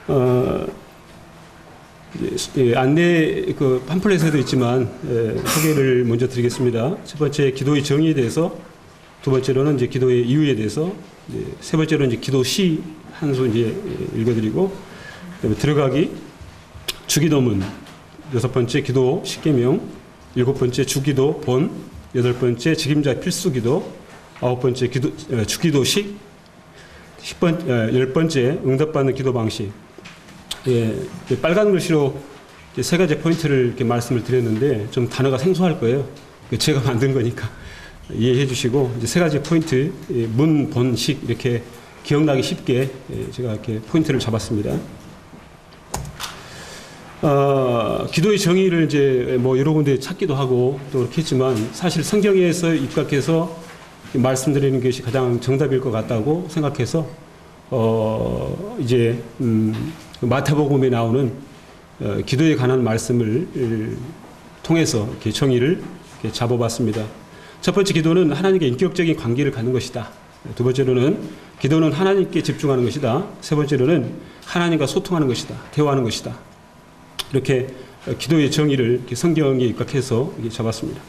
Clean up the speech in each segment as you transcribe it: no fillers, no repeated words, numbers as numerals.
어, 안내 그 팜플렛에도 있지만 소개를 먼저 드리겠습니다. 첫 번째 기도의 정의에 대해서, 두 번째로는 이제 기도의 이유에 대해서, 세 번째로는 이제 기도 시 한 수 이제 읽어드리고, 그다음에 들어가기, 주기도문, 여섯 번째 기도 십계명, 일곱 번째 주기도 본, 여덟 번째 책임자 필수기도, 아홉 번째 주기도식, 열 번째 응답받는 기도 방식. 빨간 글씨로 세 가지 포인트를 이렇게 말씀을 드렸는데 좀 단어가 생소할 거예요. 제가 만든 거니까 이해해 주시고, 이제 세 가지 포인트, 문, 본, 식 이렇게 기억나기 쉽게 제가 이렇게 포인트를 잡았습니다. 기도의 정의를 이제 뭐 여러 군데 찾기도 하고 또 그렇게 했지만, 사실 성경에서 입각해서 말씀드리는 것이 가장 정답일 것 같다고 생각해서 이제 마태복음에 나오는 기도에 관한 말씀을 통해서 이렇게 정의를 이렇게 잡아봤습니다. 첫 번째, 기도는 하나님과 인격적인 관계를 갖는 것이다. 두 번째로는 기도는 하나님께 집중하는 것이다. 세 번째로는 하나님과 소통하는 것이다. 대화하는 것이다. 이렇게 기도의 정의를 이렇게 성경에 입각해서 이렇게 잡았습니다.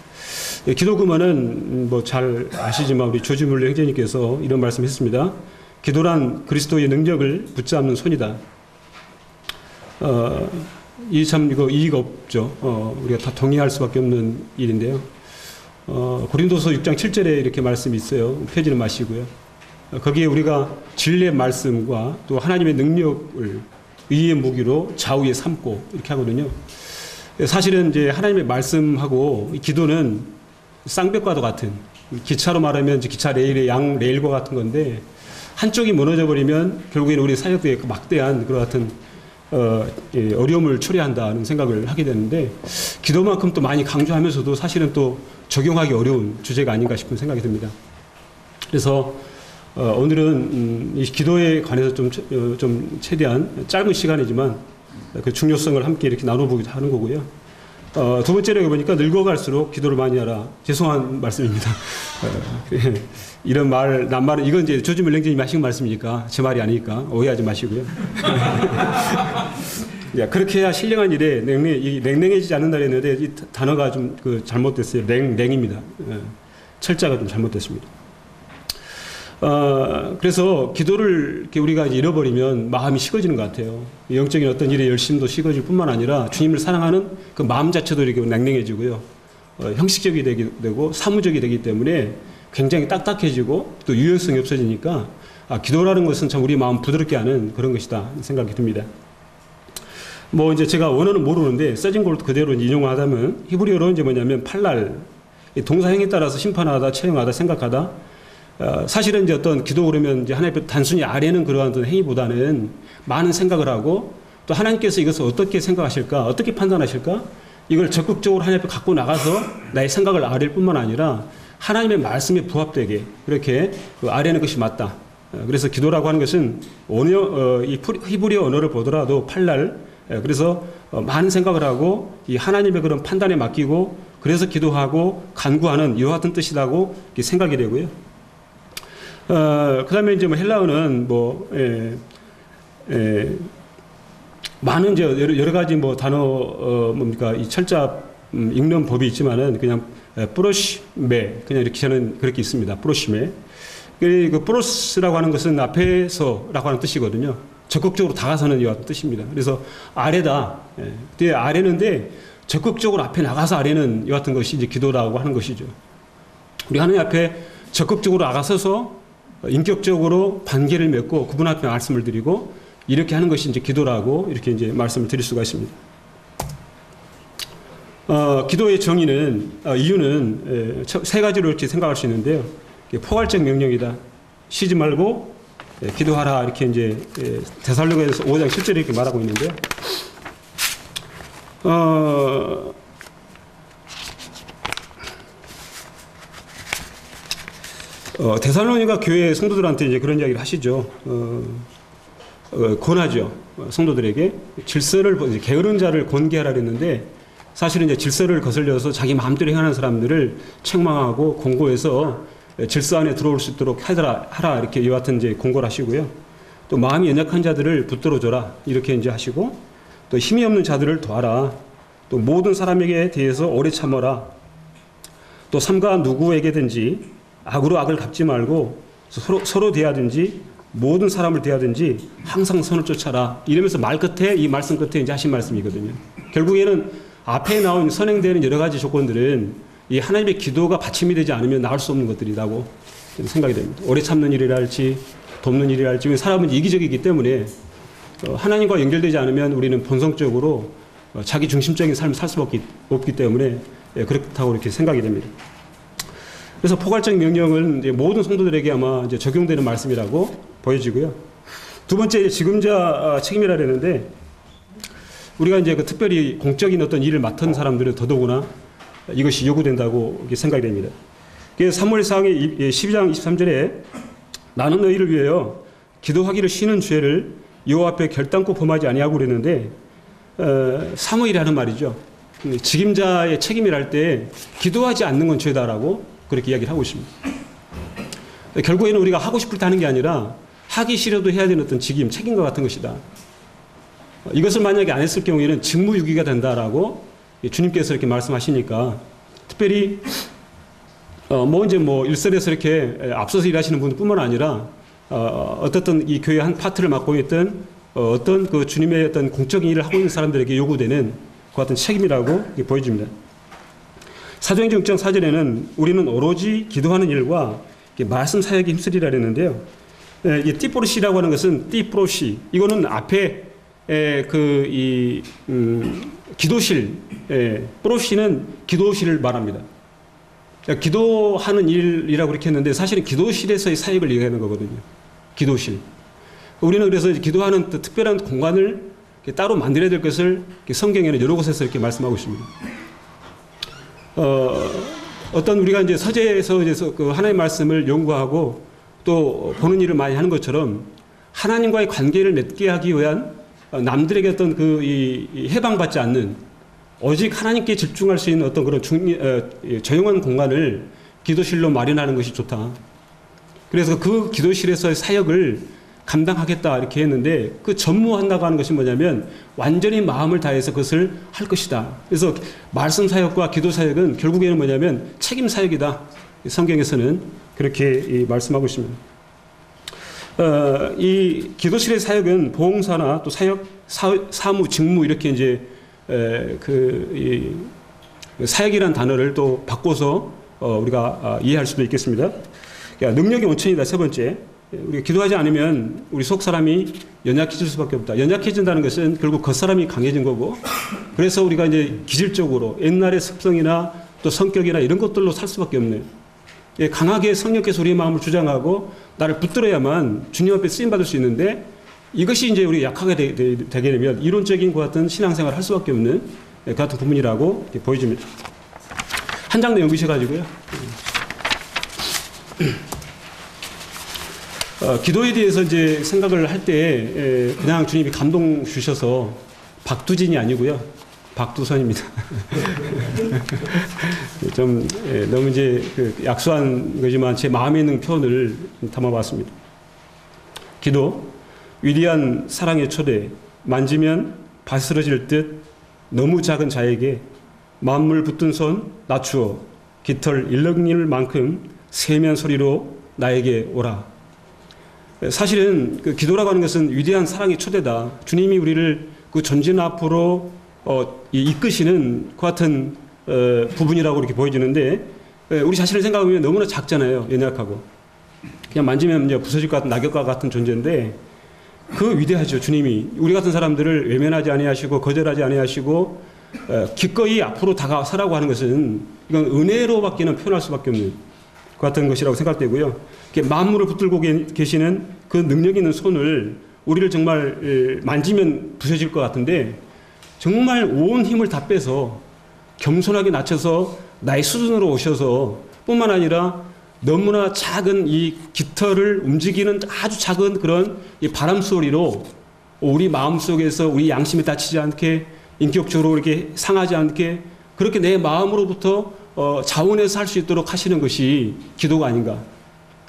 기도 근원은 뭐 잘 아시지만 우리 조지 뮬러 형제님께서 이런 말씀했습니다. 기도란 그리스도의 능력을 붙잡는 손이다. 이 참 이거 이의가 없죠. 우리가 다 동의할 수밖에 없는 일인데요. 고린도서 6장 7절에 이렇게 말씀이 있어요. 펴지는 마시고요. 거기에 우리가 진리의 말씀과 또 하나님의 능력을 의의 무기로 좌우에 삼고 이렇게 하거든요. 사실은 이제 하나님의 말씀하고 이 기도는 쌍벽과도 같은, 기차로 말하면 이제 기차 레일의 양 레일과 같은 건데, 한쪽이 무너져 버리면 결국에는 우리 사역에 막대한 그런 같은 어려움을 초래한다는 생각을 하게 되는데, 기도만큼 또 많이 강조하면서도 사실은 또 적용하기 어려운 주제가 아닌가 싶은 생각이 듭니다. 그래서 오늘은 이 기도에 관해서 좀 최대한 짧은 시간이지만 그 중요성을 함께 이렇게 나눠보기도 하는 거고요. 두 번째로 보니까 늙어갈수록 기도를 많이 하라. 죄송한 말씀입니다. 이런 낱말은 이건 이제 조지 뮬러 형제님이 하신 말씀이니까 제 말이 아니니까 오해하지 마시고요. 그렇게 해야 신령한 일에 냉랭해지지 않는다 했는데 이 단어가 좀 잘못됐어요. 냉입니다. 철자가 좀 잘못됐습니다. 그래서 기도를 이렇게 우리가 잃어버리면 마음이 식어지는 것 같아요. 영적인 어떤 일에 열심도 식어질 뿐만 아니라 주님을 사랑하는 그 마음 자체도 이렇게 냉랭해지고요. 형식적이 되고 사무적이 되기 때문에 굉장히 딱딱해지고 또 유연성이 없어지니까 기도라는 것은 참 우리 마음 부드럽게 하는 그런 것이다 생각이 듭니다. 뭐 이제 제가 원어는 모르는데 써진 걸 그대로 인용하자면 히브리어로 이제 뭐냐면 팔랄, 동사형에 따라서 심판하다, 처형하다, 생각하다. 사실은 이제 어떤 기도 그러면 이제 하나님 단순히 아뢰는 그러한 어떤 행위보다는 많은 생각을 하고, 또 하나님께서 이것을 어떻게 생각하실까, 어떻게 판단하실까, 이걸 적극적으로 하나님 앞에 갖고 나가서 나의 생각을 아뢰일 뿐만 아니라 하나님의 말씀에 부합되게 그렇게 아뢰는 것이 맞다. 그래서 기도라고 하는 것은 이 히브리어 언어를 보더라도 팔랄, 그래서 많은 생각을 하고 이 하나님의 그런 판단에 맡기고 그래서 기도하고 간구하는 이와 같은 뜻이라고 생각이 되고요. 그 다음에 이제 뭐 헬라어는 많은 이제 여러 가지 뭐 단어, 뭡니까, 이 철자 읽는 법이 있지만은 그냥 프로시메, 그냥 이렇게 저는 그렇게 있습니다. 프로시메. 그 프로스라고 하는 것은 앞에서라고 하는 뜻이거든요. 적극적으로 다가서는 이와 같은 뜻입니다. 그래서 아래다. 예. 아래는데 적극적으로 앞에 나가서 아래는 이와 같은 것이 이제 기도라고 하는 것이죠. 우리 하나님 앞에 적극적으로 나가서서 인격적으로 관계를 맺고 그분 앞에 말씀을 드리고 이렇게 하는 것이 이제 기도라고 이렇게 이제 말씀을 드릴 수가 있습니다. 기도의 정의는, 이유는 세 가지로 이렇게 생각할 수 있는데요. 포괄적 명령이다. 쉬지 말고 기도하라. 이렇게 이제 데살로니가서 5장 10절에 이렇게 말하고 있는데요. 데살로니가 교회 성도들한테 이제 그런 이야기를 하시죠. 권하죠. 성도들에게 질서를, 게으른 자를 권계하라 그랬는데, 사실은 이제 질서를 거슬려서 자기 마음대로 행하는 사람들을 책망하고 공고해서 질서 안에 들어올 수 있도록 하라. 이렇게 이와 같은 이제 공고를 하시고요. 또 마음이 연약한 자들을 붙들어줘라. 이렇게 이제 하시고, 또 힘이 없는 자들을 도와라. 또 모든 사람에게 대해서 오래 참아라. 또 삼가 누구에게든지 악으로 악을 갚지 말고 서로 대하든지 모든 사람을 대하든지 항상 선을 쫓아라. 이러면서 말 끝에, 이 말씀 끝에 이제 하신 말씀이거든요. 결국에는 앞에 나온 선행되는 여러 가지 조건들은 이 하나님의 기도가 받침이 되지 않으면 나올 수 없는 것들이라고 생각이 됩니다. 오래 참는 일이라 할지 돕는 일이라 할지, 사람은 이기적이기 때문에 하나님과 연결되지 않으면 우리는 본성적으로 자기 중심적인 삶을 살 수밖에 없기 때문에 그렇다고 이렇게 생각이 됩니다. 그래서 포괄적인 명령은 이제 모든 성도들에게 아마 이제 적용되는 말씀이라고 보여지고요. 두 번째, 지금자 책임이라 그랬는데, 우리가 이제 그 특별히 공적인 어떤 일을 맡은 사람들은 더더구나 이것이 요구된다고 생각이 됩니다. 그래서 사무엘상의 12장 23절에 나는 너희를 위하여 기도하기를 쉬는 죄를 여호와 앞에 결단코 범하지 아니하고 그랬는데, 사무엘이라는 말이죠. 직임자의 책임이라 할 때 기도하지 않는 건 죄다라고 그렇게 이야기를 하고 있습니다. 결국에는 우리가 하고 싶을 때 하는 게 아니라 하기 싫어도 해야 되는 어떤 책임과 같은 것이다. 이것을 만약에 안 했을 경우에는 직무유기가 된다라고 주님께서 이렇게 말씀하시니까, 특별히 일선에서 이렇게 앞서서 일하시는 분뿐만 아니라 어떻든 이 교회 한 파트를 맡고 있던 어떤 그 주님의 어떤 공적인 일을 하고 있는 사람들에게 요구되는 그 같은 책임이라고 보여집니다. 사도행전 6장 4절에는 우리는 오로지 기도하는 일과 말씀 사역에 힘쓰리라 그랬는데요. 이 띠포르시라고 하는 것은 띠프로시, 이거는 앞에 기도실, 프로시는 기도실을 말합니다. 기도하는 일이라고 그렇게 했는데 사실은 기도실에서의 사역을 얘기하는 거거든요. 기도실. 우리는 그래서 기도하는 특별한 공간을 따로 만들어야 될 것을 성경에는 여러 곳에서 이렇게 말씀하고 있습니다. 어떤 우리가 이제 서재에서 그 하나님의 말씀을 연구하고 또 보는 일을 많이 하는 것처럼 하나님과의 관계를 맺게 하기 위한 남들에게 어떤 해방받지 않는 오직 하나님께 집중할 수 있는 어떤 그런 조용한 공간을 기도실로 마련하는 것이 좋다. 그래서 그 기도실에서의 사역을 감당하겠다 이렇게 했는데, 그 전무한다고 하는 것이 뭐냐면 완전히 마음을 다해서 그것을 할 것이다. 그래서 말씀 사역과 기도 사역은 결국에는 뭐냐면 책임 사역이다. 성경에서는 그렇게 말씀하고 있습니다. 이 기도실의 사역은 봉사나 또 사무, 직무 이렇게 이제 사역이라는 단어를 또 바꿔서 우리가 이해할 수도 있겠습니다. 그러니까 능력의 원천이다. 세 번째, 우리가 기도하지 않으면 우리 속 사람이 연약해질 수밖에 없다. 연약해진다는 것은 결국 겉사람이 강해진 거고, 그래서 우리가 이제 기질적으로 옛날의 습성이나 또 성격이나 이런 것들로 살 수밖에 없는, 강하게 성령께서 우리의 마음을 주장하고 나를 붙들어야만 주님 앞에 쓰임 받을 수 있는데, 이것이 이제 우리 약하게 되게 되면 이론적인 것 같은 신앙생활을 할 수밖에 없는 그 같은 부분이라고 보여집니다. 한 장 더 연구하셔가지고요. 기도에 대해서 이제 생각을 할 때 그냥 주님이 감동 주셔서 박두진이 아니고요. 박두선입니다. 좀 너무 이제 약소한 거지만 제 마음에 있는 표현을 담아봤습니다. 기도, 위대한 사랑의 초대, 만지면 바스러질 듯 너무 작은 자에게 만물 붙든 손 낮추어 깃털 일렁일 만큼 세미한 소리로 나에게 오라. 사실은 그 기도라고 하는 것은 위대한 사랑의 초대다. 주님이 우리를 그 전진 앞으로 이끄시는 그 같은 부분이라고 이렇게 보여지는데, 우리 자신을 생각하면 너무나 작잖아요. 연약하고 그냥 만지면 이제 부서질 것 같은 낙엽과 같은 존재인데, 그 위대하죠. 주님이 우리 같은 사람들을 외면하지 아니하시고 거절하지 아니하시고 기꺼이 앞으로 다가서라고 하는 것은 이건 은혜로밖에는 표현할 수밖에 없는 그 같은 것이라고 생각되고요. 만물을 붙들고 계시는 그 능력 있는 손을 우리를 정말 만지면 부서질 것 같은데, 정말 온 힘을 다 빼서 겸손하게 낮춰서 나의 수준으로 오셔서 뿐만 아니라 너무나 작은 이 깃털을 움직이는 아주 작은 그런 이 바람 소리로 우리 마음속에서 우리 양심에 다치지 않게, 인격적으로 이렇게 상하지 않게 그렇게 내 마음으로부터 자원해서 할 수 있도록 하시는 것이 기도가 아닌가.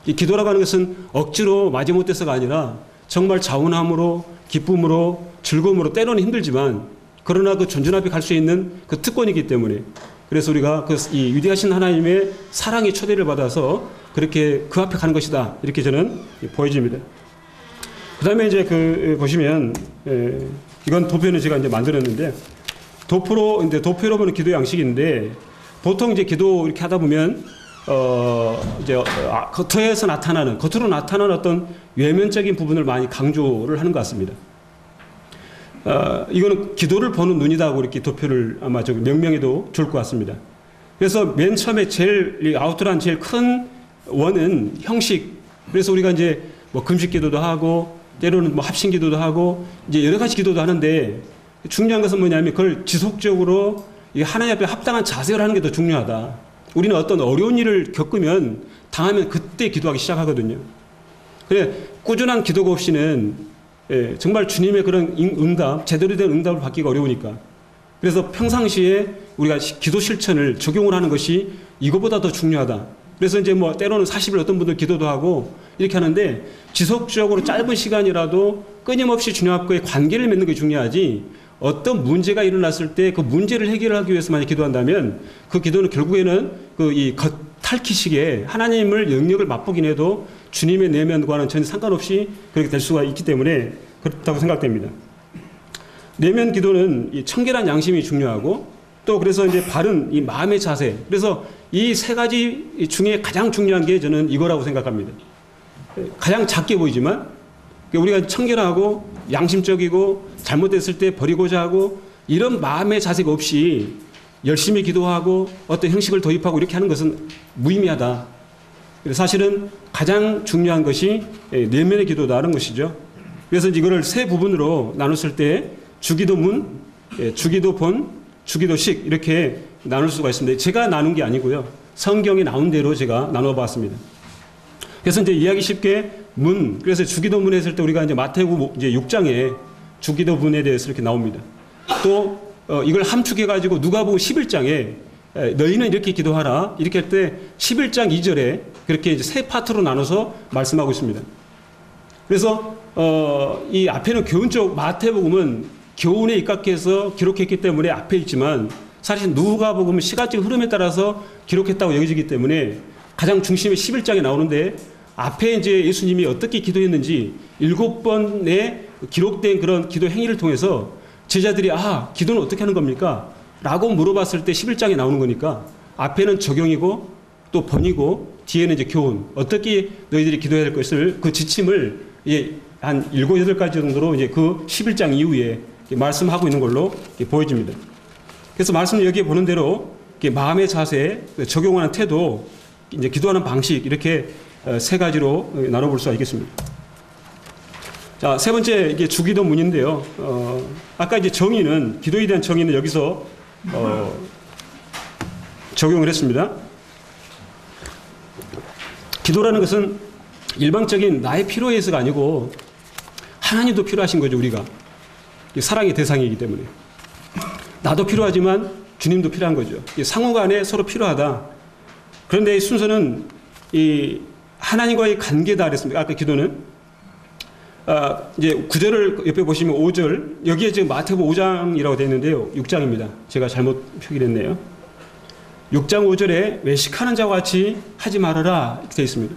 이 기도라고 하는 것은 억지로 마지못해서가 아니라 정말 자원함으로 기쁨으로 즐거움으로 때로는 힘들지만 그러나 그 존전 앞에 갈 수 있는 그 특권이기 때문에 그래서 우리가 이 위대하신 하나님의 사랑의 초대를 받아서 그렇게 그 앞에 가는 것이다. 이렇게 저는 보여집니다. 그 다음에 이제 보시면, 이건 도표는 제가 이제 만들었는데, 도표로 보는 기도 양식인데, 보통 이제 기도 이렇게 하다 보면, 겉으로 나타나는 어떤 외면적인 부분을 많이 강조를 하는 것 같습니다. 이거는 기도를 보는 눈이다고 이렇게 도표를 아마 명명해도 좋을 것 같습니다. 그래서 맨 처음에 아우트라인 제일 큰 원은 형식. 그래서 우리가 이제 뭐 금식 기도도 하고, 때로는 뭐 합심 기도도 하고, 이제 여러 가지 기도도 하는데, 중요한 것은 뭐냐면 그걸 지속적으로 하나님 앞에 합당한 자세를 하는 게 더 중요하다. 우리는 어떤 어려운 일을 겪으면, 당하면 그때 기도하기 시작하거든요. 그래, 꾸준한 기도가 없이는 정말 주님의 그런 응답, 제대로 된 응답을 받기가 어려우니까. 그래서 평상시에 우리가 기도 실천을 적용을 하는 것이 이거보다 더 중요하다. 그래서 이제 뭐 때로는 40일 어떤 분들 기도도 하고 이렇게 하는데 지속적으로 짧은 시간이라도 끊임없이 주님 앞과의 관계를 맺는 게 중요하지 어떤 문제가 일어났을 때 그 문제를 해결하기 위해서 만약 기도한다면 그 기도는 결국에는 이 겉핥기식의 하나님을 영역을 맛보긴 해도 주님의 내면과는 전혀 상관없이 그렇게 될 수가 있기 때문에 그렇다고 생각됩니다. 내면 기도는 이 청결한 양심이 중요하고 또 그래서 이제 바른 이 마음의 자세. 그래서 이 세 가지 중에 가장 중요한 게 저는 이거라고 생각합니다. 가장 작게 보이지만 우리가 청결하고 양심적이고 잘못됐을 때 버리고자 하고 이런 마음의 자세가 없이 열심히 기도하고 어떤 형식을 도입하고 이렇게 하는 것은 무의미하다. 사실은 가장 중요한 것이 내면의 기도다라는 것이죠. 그래서 이거를 세 부분으로 나눴을 때 주기도문, 주기도본, 주기도식 이렇게 나눌 수가 있습니다. 제가 나눈 게 아니고요. 성경에 나온 대로 제가 나눠봤습니다. 그래서 이제 이해하기 쉽게 그래서 주기도문 했을 때 우리가 이제 마태복음 이제 6장에 주기도문에 대해서 이렇게 나옵니다. 또 이걸 함축해가지고 누가복음 11장에 너희는 이렇게 기도하라 이렇게 할 때 11장 2절에 그렇게 이제 세 파트로 나눠서 말씀하고 있습니다. 그래서 이 앞에는 교훈적 마태복음은 교훈에 입각해서 기록했기 때문에 앞에 있지만 사실 누가복음은 시간적 흐름에 따라서 기록했다고 여겨지기 때문에 가장 중심에 11장에 나오는데 앞에 이제 예수님이 어떻게 기도했는지 7번의 기록된 그런 기도 행위를 통해서 제자들이 기도는 어떻게 하는 겁니까? 라고 물어봤을 때 11장에 나오는 거니까 앞에는 적용이고 또 번이고 뒤에는 이제 교훈. 어떻게 너희들이 기도해야 될 것을 그 지침을 한 7, 8가지 정도로 이제 그 11장 이후에 말씀하고 있는 걸로 보여집니다. 그래서 말씀을 여기에 보는 대로 마음의 자세, 적용하는 태도, 이제 기도하는 방식 이렇게 세 가지로 나눠볼 수가 있겠습니다. 자, 세 번째 이게 주기도문인데요. 아까 이제 정의는 기도에 대한 정의는 여기서 적용을 했습니다. 기도라는 것은 일방적인 나의 필요에서가 아니고 하나님도 필요하신 거죠. 우리가 사랑의 대상이기 때문에 나도 필요하지만 주님도 필요한 거죠. 상호간에 서로 필요하다. 그런데 이 순서는 이 하나님과의 관계다 그랬습니다. 아까 기도는 이제 9절을 옆에 보시면 5절 여기에 지금 마태복음 5장이라고 되어 있는데요. 6장입니다. 제가 잘못 표기를 했네요. 6장 5절에 외식하는 자와 같이 하지 말아라 이렇게 되어 있습니다.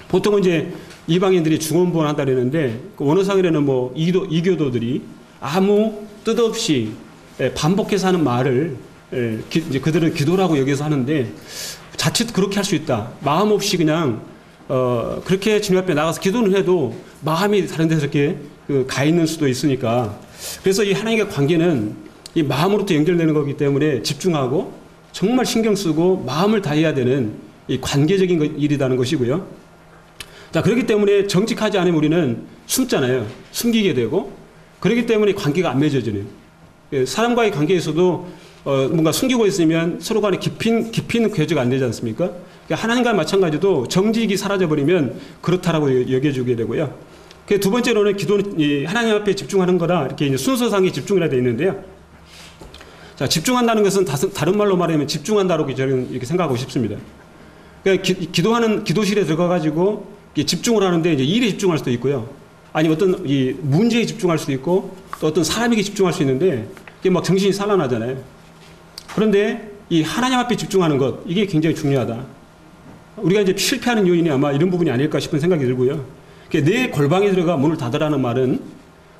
보통은 이제 이방인들이 중언부언 한다 그랬는데 원어상에는 뭐 이교도들이 아무 뜻없이 반복해서 하는 말을 이제 그들은 기도라고 여기서 하는데 자칫 그렇게 할 수 있다. 마음 없이 그냥 그렇게 주님 앞에 나가서 기도는 해도 마음이 다른 데서 이렇게 가 있는 수도 있으니까 그래서 이 하나님과 관계는 이 마음으로부터 연결되는 거기 때문에 집중하고 정말 신경 쓰고 마음을 다해야 되는 이 관계적인 일이라는 것이고요. 자, 그렇기 때문에 정직하지 않으면 우리는 숨잖아요. 숨기게 되고 그렇기 때문에 관계가 안 맺어지네요. 사람과의 관계에서도 뭔가 숨기고 있으면 서로 간에 깊이는 교제가 안 되지 않습니까? 그러니까 하나님과 마찬가지도 정직이 사라져버리면 그렇다라고 여겨주게 되고요. 두 번째로는 기도는 하나님 앞에 집중하는 거라 이렇게 이제 순서상에 집중이라 되어 있는데요. 자, 집중한다는 것은 다른 말로 말하면 집중한다라고 저는 이렇게 생각하고 싶습니다. 그러니까 기도실에 들어가가지고 집중을 하는데 이제 일에 집중할 수도 있고요. 아니면 어떤 이 문제에 집중할 수도 있고 또 어떤 사람에게 집중할 수 있는데 이게 막 정신이 산란하잖아요. 그런데 이 하나님 앞에 집중하는 것, 이게 굉장히 중요하다. 우리가 이제 실패하는 요인이 아마 이런 부분이 아닐까 싶은 생각이 들고요. 내 골방에 들어가 문을 닫으라는 말은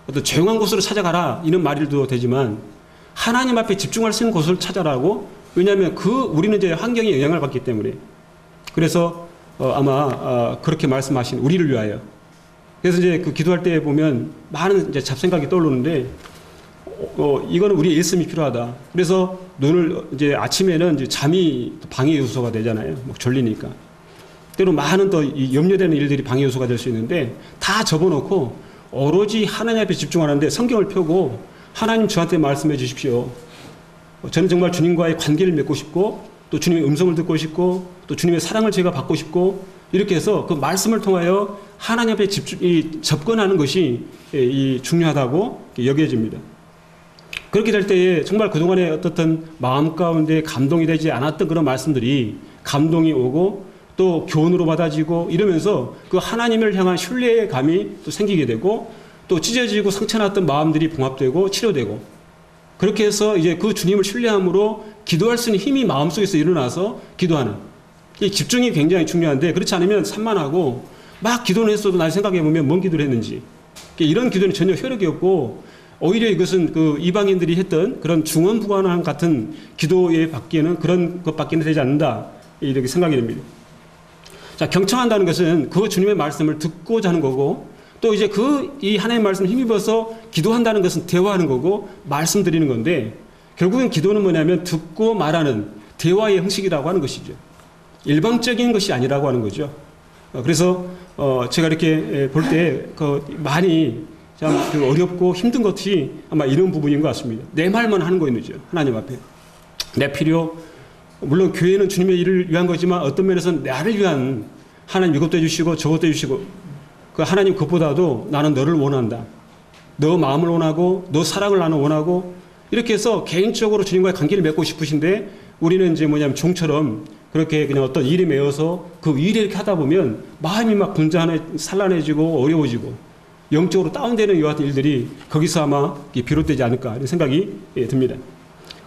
어떤 조용한 곳으로 찾아가라 이런 말일도 되지만 하나님 앞에 집중할 수 있는 곳을 찾아라고. 왜냐하면 우리는 이제 환경에 영향을 받기 때문에. 그래서 아마 그렇게 말씀하신 우리를 위하여. 그래서 이제 그 기도할 때 보면 많은 이제 잡생각이 떠오르는데 이거는 우리의 일씀이 필요하다. 그래서 눈을 이제 아침에는 이제 잠이 방해 요소가 되잖아요. 막 졸리니까. 때로 많은 또 염려되는 일들이 방해 요소가 될 수 있는데 다 접어놓고 오로지 하나님 앞에 집중하는데 성경을 펴고 하나님 저한테 말씀해 주십시오. 저는 정말 주님과의 관계를 맺고 싶고 또 주님의 음성을 듣고 싶고 또 주님의 사랑을 제가 받고 싶고 이렇게 해서 그 말씀을 통하여 하나님 앞에 접근하는 것이 중요하다고 여겨집니다. 그렇게 될 때에 정말 그동안에 어떻든 마음 가운데 감동이 되지 않았던 그런 말씀들이 감동이 오고 또 교훈으로 받아지고 이러면서 그 하나님을 향한 신뢰감이 또 생기게 되고 또 찢어지고 상처났던 마음들이 봉합되고 치료되고 그렇게 해서 이제 그 주님을 신뢰함으로 기도할 수 있는 힘이 마음속에서 일어나서 기도하는 이 집중이 굉장히 중요한데 그렇지 않으면 산만하고 막 기도는 했어도 날 생각해보면 뭔 기도를 했는지 이런 기도는 전혀 효력이 없고 오히려 이것은 그 이방인들이 했던 그런 중언부언함 같은 기도에 받기에는 그런 것밖에는 되지 않는다 이렇게 생각이 됩니다. 자, 경청한다는 것은 그 주님의 말씀을 듣고자 하는 거고 또 이제 이 하나님의 말씀을 힘입어서 기도한다는 것은 대화하는 거고 말씀드리는 건데 결국엔 기도는 뭐냐면 듣고 말하는 대화의 형식이라고 하는 것이죠. 일방적인 것이 아니라고 하는 거죠. 그래서 제가 이렇게 볼 때 많이 참 어렵고 힘든 것이 아마 이런 부분인 것 같습니다. 내 말만 하는 거였죠. 하나님 앞에. 내 필요, 물론 교회는 주님의 일을 위한 거지만 어떤 면에서는 나를 위한 하나님 이것도 해주시고 저것도 해주시고 그 하나님 그것보다도 나는 너를 원한다. 너 마음을 원하고 너 사랑을 나는 원하고 이렇게 해서 개인적으로 주님과의 관계를 맺고 싶으신데 우리는 이제 뭐냐면 종처럼 그렇게 그냥 어떤 일에 매여서 그 일에 이렇게 하다 보면 마음이 막 산란해지고 어려워지고 영적으로 다운되는 이와 같은 일들이 거기서 아마 비롯되지 않을까 이런 생각이 듭니다.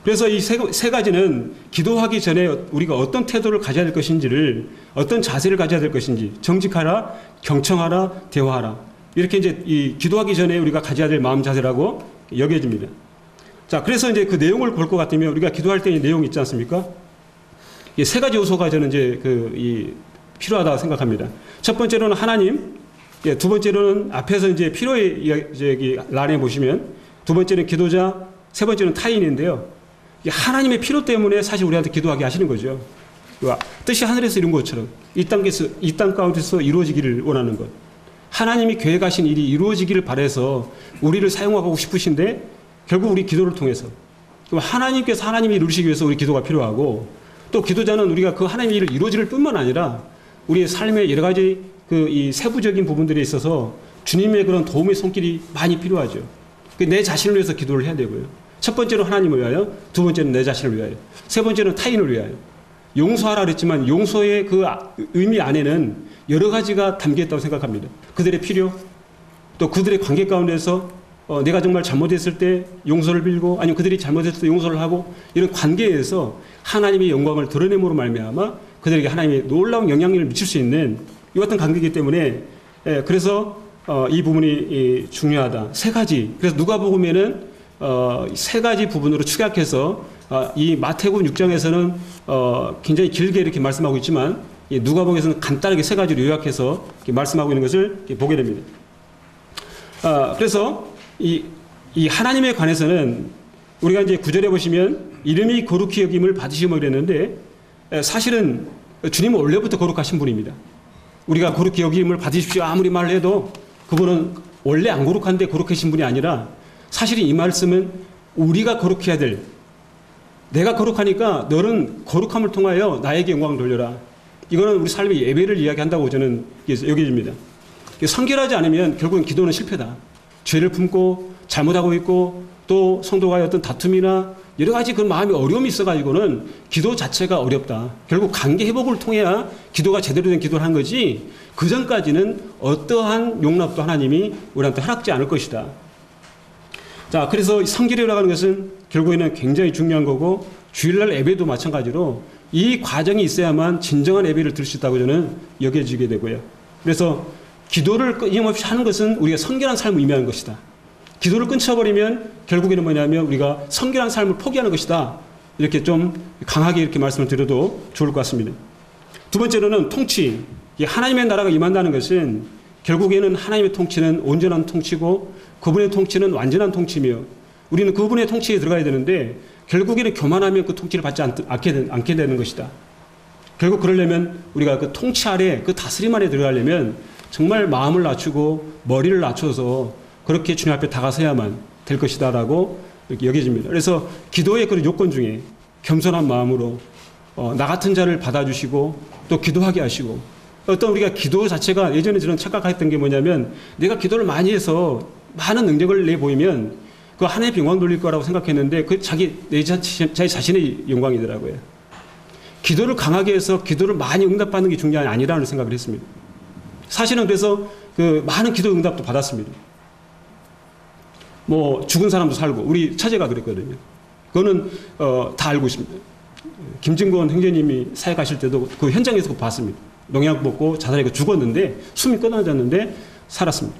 그래서 이 세 가지는 기도하기 전에 우리가 어떤 태도를 가져야 될 것인지를 어떤 자세를 가져야 될 것인지 정직하라, 경청하라, 대화하라 이렇게 이제 이 기도하기 전에 우리가 가져야 될 마음 자세라고 여겨집니다. 자, 그래서 이제 그 내용을 볼 것 같으면 우리가 기도할 때 이 내용이 있지 않습니까? 이 세 가지 요소가 저는 이제 필요하다고 생각합니다. 첫 번째로는 하나님, 두 번째로는 앞에서 이제 필요의 란에 보시면 두 번째는 기도자, 세 번째는 타인인데요. 하나님의 필요 때문에 사실 우리한테 기도하게 하시는 거죠. 뜻이 하늘에서 이룬 것처럼 이 땅 가운데서 이루어지기를 원하는 것. 하나님이 계획하신 일이 이루어지기를 바라서 우리를 사용하고 싶으신데 결국 우리 기도를 통해서 하나님께서 하나님이 이루시기 위해서 우리 기도가 필요하고 또 기도자는 우리가 그 하나님의 일을 이루어질 뿐만 아니라 우리의 삶의 여러 가지 이 세부적인 부분들에 있어서 주님의 그런 도움의 손길이 많이 필요하죠. 내 자신을 위해서 기도를 해야 되고요. 첫 번째는 하나님을 위하여, 두 번째는 내 자신을 위하여, 세 번째는 타인을 위하여. 용서하라 그랬지만 용서의 그 의미 안에는 여러 가지가 담겨 있다고 생각합니다. 그들의 필요, 또 그들의 관계 가운데서 내가 정말 잘못했을 때 용서를 빌고 아니면 그들이 잘못했을 때 용서를 하고 이런 관계에서 하나님의 영광을 드러냄으로 말미암아 그들에게 하나님의 놀라운 영향력을 미칠 수 있는 이 같은 관계이기 때문에 그래서 이 부분이 중요하다. 세 가지. 그래서 누가복음에는 세 가지 부분으로 축약해서 이 마태복음 6장에서는 굉장히 길게 이렇게 말씀하고 있지만 누가복음에서는 간단하게 세 가지로 요약해서 이렇게 말씀하고 있는 것을 보게 됩니다. 그래서 이 하나님에 관해서는 우리가 이제 9절에 보시면 이름이 거룩히 여김을 받으시며 이랬는데 사실은 주님은 원래부터 거룩하신 분입니다. 우리가 거룩히 여김을 받으십시오 아무리 말을 해도 그분은 원래 안 거룩한데 거룩하신 분이 아니라 사실 이 말씀은 우리가 거룩해야 될 내가 거룩하니까 너는 거룩함을 통하여 나에게 영광을 돌려라. 이거는 우리 삶의 예배를 이야기한다고 저는 여겨집니다. 성결하지 않으면 결국은 기도는 실패다. 죄를 품고 잘못하고 있고 또 성도와의 어떤 다툼이나 여러 가지 그 마음의 어려움이 있어가지고는 기도 자체가 어렵다. 결국 관계 회복을 통해야 기도가 제대로 된 기도를 한 거지 그 전까지는 어떠한 용납도 하나님이 우리한테 허락지 않을 것이다. 자, 그래서 성결이라고 하는 것은 결국에는 굉장히 중요한 거고 주일날 예배도 마찬가지로 이 과정이 있어야만 진정한 예배를 드릴 수 있다고 저는 여겨지게 되고요. 그래서 기도를 끊임없이 하는 것은 우리가 성결한 삶을 의미하는 것이다. 기도를 끊쳐버리면 결국에는 뭐냐면 우리가 성결한 삶을 포기하는 것이다. 이렇게 좀 강하게 이렇게 말씀을 드려도 좋을 것 같습니다. 두 번째로는 통치. 하나님의 나라가 임한다는 것은 결국에는 하나님의 통치는 온전한 통치고 그분의 통치는 완전한 통치며 우리는 그분의 통치에 들어가야 되는데 결국에는 교만하면 그 통치를 받지 않게 되는 것이다. 결국 그러려면 우리가 그 통치 아래 그 다스림 안에 들어가려면 정말 마음을 낮추고 머리를 낮춰서 그렇게 주님 앞에 다가서야만 될 것이다 라고 이렇게 여겨집니다. 그래서 기도의 그런 요건 중에 겸손한 마음으로 나 같은 자를 받아주시고 또 기도하게 하시고 어떤 우리가 기도 자체가 예전에 저는 착각했던 게 뭐냐면 내가 기도를 많이 해서 많은 능력을 내보이면 그 하나님의 영광 돌릴 거라고 생각했는데 그 자기 자신의 영광이더라고요. 기도를 강하게 해서 기도를 많이 응답받는 게 중요한 게 아니라는 생각을 했습니다. 사실은 그래서 그 많은 기도 응답도 받았습니다. 뭐 죽은 사람도 살고 우리 처제가 그랬거든요. 그거는 다 알고 있습니다. 김진권 형제님이 사회 가실 때도 그 현장에서 봤습니다. 농약 먹고 자살하고 죽었는데 숨이 끊어졌는데 살았습니다.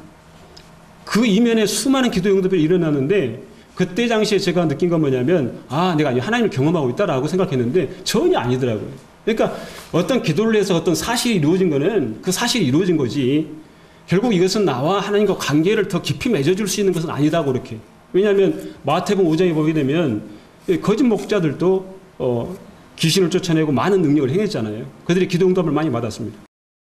그 이면에 수많은 기도 응답이 일어나는데 그때 당시에 제가 느낀 건 뭐냐면 내가 하나님을 경험하고 있다라고 생각했는데 전혀 아니더라고요. 그러니까 어떤 기도를 해서 어떤 사실이 이루어진 거는 그 사실이 이루어진 거지 결국 이것은 나와 하나님과 관계를 더 깊이 맺어줄 수 있는 것은 아니다고 그렇게. 왜냐하면 마태복음 5장에 보게 되면 거짓 목자들도 귀신을 쫓아내고 많은 능력을 행했잖아요. 그들이 기도 응답을 많이 받았습니다.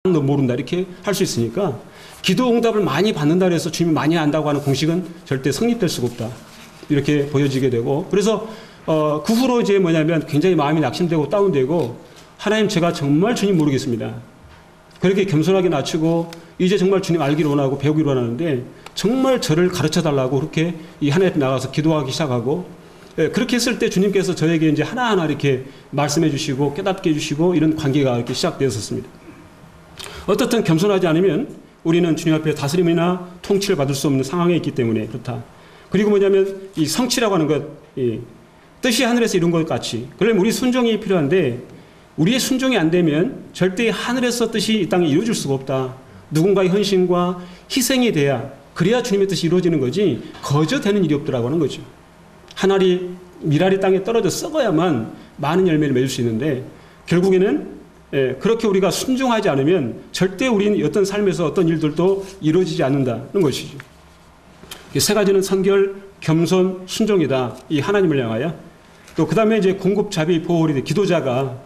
너 모른다 이렇게 할 수 있으니까 기도 응답을 많이 받는다 해서 주님이 많이 한다고 하는 공식은 절대 성립될 수가 없다. 이렇게 보여지게 되고 그래서 그 후로 이제 뭐냐면 굉장히 마음이 낙심되고 다운되고 하나님 제가 정말 주님 모르겠습니다. 그렇게 겸손하게 낮추고 이제 정말 주님 알기를 원하고 배우기를 원하는데 정말 저를 가르쳐달라고 그렇게 이 하나님 앞에 나가서 기도하기 시작하고 그렇게 했을 때 주님께서 저에게 이제 하나하나 이렇게 말씀해 주시고 깨닫게 해주시고 이런 관계가 이렇게 시작되었습니다. 어떻든 겸손하지 않으면 우리는 주님 앞에 다스림이나 통치를 받을 수 없는 상황에 있기 때문에 그렇다. 그리고 뭐냐면 이 성취라고 하는 것, 뜻이 하늘에서 이룬 것 같이 그러면 우리 순종이 필요한데 우리의 순종이 안 되면 절대 하늘에서 뜻이 이 땅에 이루어질 수가 없다. 누군가의 헌신과 희생이 돼야 그래야 주님의 뜻이 이루어지는 거지 거저 되는 일이 없더라고 하는 거죠. 한 알이 밀알이 땅에 떨어져 썩어야만 많은 열매를 맺을 수 있는데 결국에는 그렇게 우리가 순종하지 않으면 절대 우리는 어떤 삶에서 어떤 일들도 이루어지지 않는다는 것이죠. 세 가지는 선결, 겸손, 순종이다. 이 하나님을 향하여. 또 그 다음에 이제 공급, 자비, 보호리 기도자가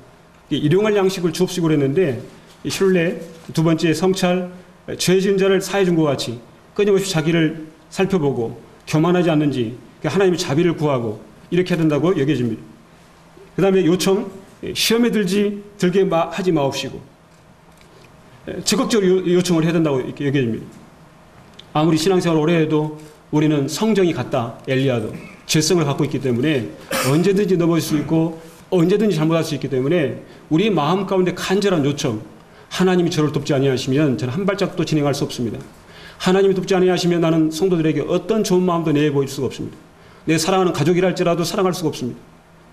일용할 양식을 주옵시고 했는데 신뢰, 두 번째 성찰, 죄 지은 자를 사해 준 것 같이 끊임없이 자기를 살펴보고 교만하지 않는지 하나님의 자비를 구하고 이렇게 해야 된다고 여겨집니다. 그 다음에 요청, 시험에 들게 하지 마옵시고 적극적으로 요청을 해야 된다고 이렇게 여겨집니다. 아무리 신앙생활 오래 해도 우리는 성정이 같다. 엘리야도 죄성을 갖고 있기 때문에 언제든지 넘어질 수 있고 언제든지 잘못할 수 있기 때문에 우리 마음 가운데 간절한 요청 하나님이 저를 돕지 아니하시면 저는 한 발짝도 진행할 수 없습니다. 하나님이 돕지 아니하시면 나는 성도들에게 어떤 좋은 마음도 내보일 수가 없습니다. 내 사랑하는 가족이라 할지라도 사랑할 수가 없습니다.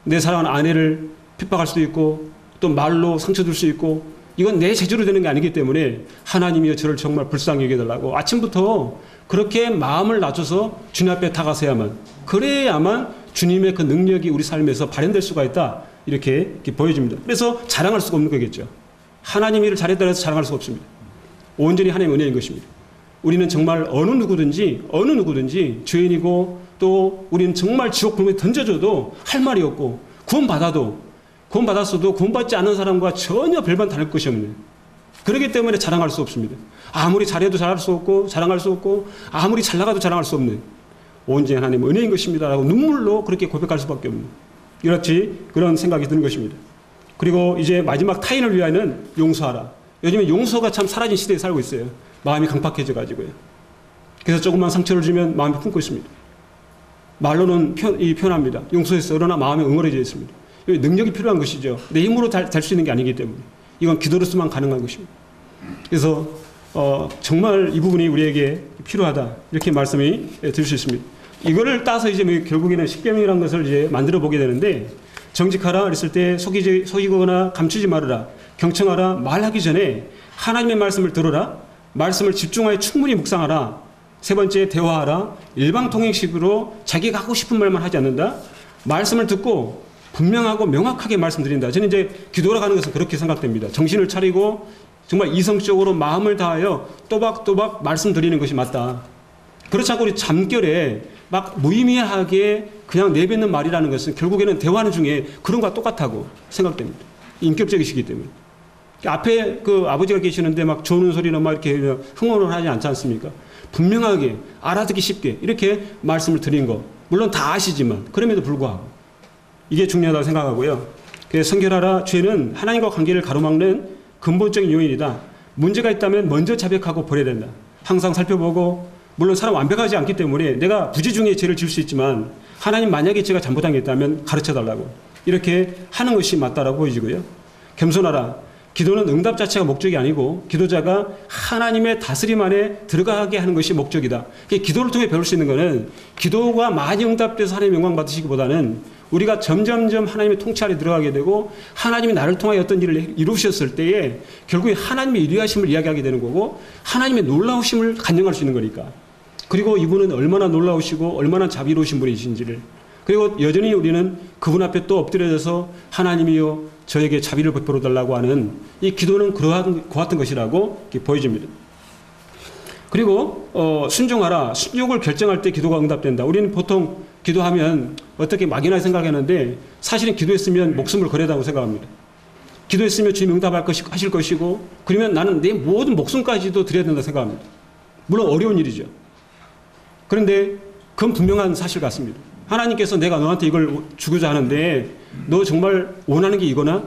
내 사랑하는 아내를 핍박할 수도 있고 또 말로 상처 줄 수 있고 이건 내 재주로 되는 게 아니기 때문에 하나님이여 저를 정말 불쌍히 여겨달라고 아침부터 그렇게 마음을 낮춰서 주님 앞에 다가서야만 그래야만 주님의 그 능력이 우리 삶에서 발현될 수가 있다 이렇게 보여집니다. 그래서 자랑할 수가 없는 거겠죠. 하나님 일을 잘했다 해서 자랑할 수가 없습니다. 온전히 하나님의 은혜인 것입니다. 우리는 정말 어느 누구든지 죄인이고 또 우리는 정말 지옥 불문에 던져줘도 할 말이 없고 구원받았어도 구원받지 않은 사람과 전혀 별반 다를 것이 없는 그렇기 때문에 자랑할 수 없습니다. 아무리 잘해도 자랑할 수 없고 아무리 잘나가도 자랑할 수 없는 온전히 하나님 은혜인 것입니다 라고 눈물로 그렇게 고백할 수밖에 없는 그런 생각이 드는 것입니다. 그리고 이제 마지막 타인을 위하여는 용서하라. 요즘에 용서가 참 사라진 시대에 살고 있어요. 마음이 강팍해져 가지고요. 그래서 조금만 상처를 주면 마음이 품고 있습니다. 말로는 표현합니다. 용서했어. 그러나 마음에 응어려져 있습니다. 능력이 필요한 것이죠. 내 힘으로 될 수 있는 게 아니기 때문에. 이건 기도로서만 가능한 것입니다. 그래서 정말 이 부분이 우리에게 필요하다. 이렇게 말씀이 드릴 수 있습니다. 이거를 따서 이제 결국에는 십계명이라는 것을 이제 만들어 보게 되는데, 정직하라 그랬을 때 속이거나 감추지 말으라. 경청하라. 말하기 전에 하나님의 말씀을 들어라. 말씀을 집중하여 충분히 묵상하라. 세 번째, 대화하라. 일방통행식으로 자기가 하고 싶은 말만 하지 않는다. 말씀을 듣고 분명하고 명확하게 말씀드린다. 저는 이제 기도로 가는 것은 그렇게 생각됩니다. 정신을 차리고 정말 이성적으로 마음을 다하여 또박또박 말씀드리는 것이 맞다. 그렇지 않고 우리 잠결에 막 무의미하게 그냥 내뱉는 말이라는 것은 결국에는 대화하는 중에 그런 것과 똑같다고 생각됩니다. 인격적이시기 때문에. 앞에 그 아버지가 계시는데 막 조는 소리나 막 이렇게 흥얼을 하지 않지 않습니까? 분명하게 알아듣기 쉽게 이렇게 말씀을 드린 거. 물론 다 아시지만 그럼에도 불구하고 이게 중요하다고 생각하고요. 성결하라. 죄는 하나님과 관계를 가로막는 근본적인 요인이다. 문제가 있다면 먼저 자백하고 버려야 된다. 항상 살펴보고, 물론 사람 완벽하지 않기 때문에 내가 부지 중에 죄를 지을 수 있지만 하나님 만약에 제가 잘못한 게 있다면 가르쳐달라고 이렇게 하는 것이 맞다라고 보여지고요. 겸손하라. 기도는 응답 자체가 목적이 아니고 기도자가 하나님의 다스림 안에 들어가게 하는 것이 목적이다. 기도를 통해 배울 수 있는 것은 기도가 많이 응답돼서 하나님의 영광 받으시기보다는 우리가 점점점 하나님의 통치 아래 들어가게 되고 하나님이 나를 통하여 어떤 일을 이루셨을 때에 결국에 하나님의 위대하심을 이야기하게 되는 거고 하나님의 놀라우심을 간증할 수 있는 거니까. 그리고 이분은 얼마나 놀라우시고 얼마나 자비로우신 분이신지를, 그리고 여전히 우리는 그분 앞에 또 엎드려져서 하나님이여 저에게 자비를 베풀어 달라고 하는 이 기도는 그 같은 것이라고 이렇게 보여집니다. 그리고 순종하라. 순종을 결정할 때 기도가 응답된다. 우리는 보통 기도하면 어떻게 막연하게 생각하는데 사실은 기도했으면 목숨을 걸어야다고 생각합니다. 기도했으면 주님 하실 것이고 그러면 나는 내 모든 목숨까지도 드려야 된다고 생각합니다. 물론 어려운 일이죠. 그런데 그건 분명한 사실 같습니다. 하나님께서 내가 너한테 이걸 주고자 하는데 너 정말 원하는 게 이거나?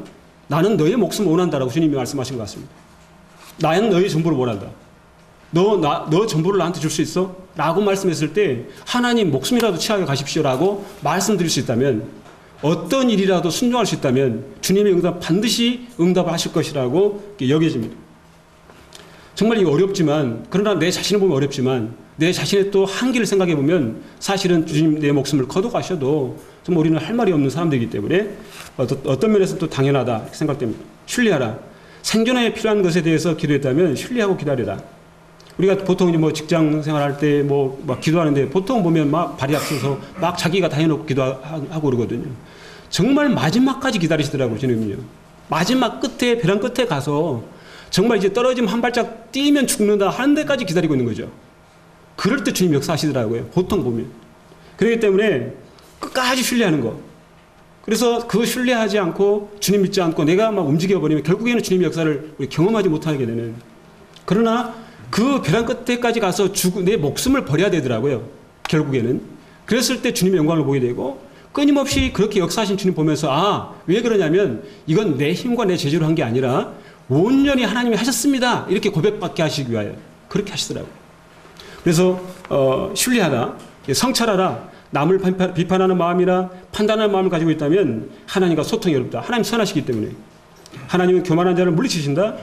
나는 너의 목숨을 원한다라고 주님이 말씀하신 것 같습니다. 나는 너의 전부를 원한다. 너 전부를 나한테 줄 수 있어? 라고 말씀했을 때 하나님 목숨이라도 취하게 가십시오 라고 말씀드릴 수 있다면, 어떤 일이라도 순종할 수 있다면 주님의 응답 반드시 응답을 하실 것이라고 여겨집니다. 정말 이거 어렵지만, 그러나 내 자신을 보면 어렵지만 내 자신의 또 한계를 생각해 보면 사실은 주님 내 목숨을 거둬가셔도 정말 우리는 할 말이 없는 사람들이기 때문에 어떤 면에서 또 당연하다 이렇게 생각됩니다. 신뢰하라. 생존에 필요한 것에 대해서 기도했다면 신뢰하고 기다리라. 우리가 보통 이제 뭐 직장 생활할 때 뭐 막 기도하는데 보통 보면 막 발이 앞서서 막 자기가 다 해놓고 기도하고 그러거든요. 정말 마지막까지 기다리시더라고요, 주님은요. 마지막 끝에, 벼랑 끝에 가서 정말 이제 떨어지면 한 발짝 뛰면 죽는다 하는 데까지 기다리고 있는 거죠. 그럴 때 주님 역사하시더라고요, 보통 보면. 그렇기 때문에 끝까지 신뢰하는 거. 그래서 그 신뢰하지 않고 주님 믿지 않고 내가 막 움직여버리면 결국에는 주님의 역사를 우리 경험하지 못하게 되는. 그러나 그 벼랑 끝에까지 가서 내 목숨을 버려야 되더라고요, 결국에는. 그랬을 때 주님의 영광을 보게 되고 끊임없이 그렇게 역사하신 주님 보면서 왜 그러냐면 이건 내 힘과 내 재주로 한 게 아니라 온전히 하나님이 하셨습니다. 이렇게 고백받게 하시기 위하여 그렇게 하시더라고요. 그래서 신뢰하라. 성찰하라. 남을 비판하는 마음이나 판단하는 마음을 가지고 있다면 하나님과 소통이 어렵다. 하나님 선하시기 때문에. 하나님은 교만한 자를 물리치신다.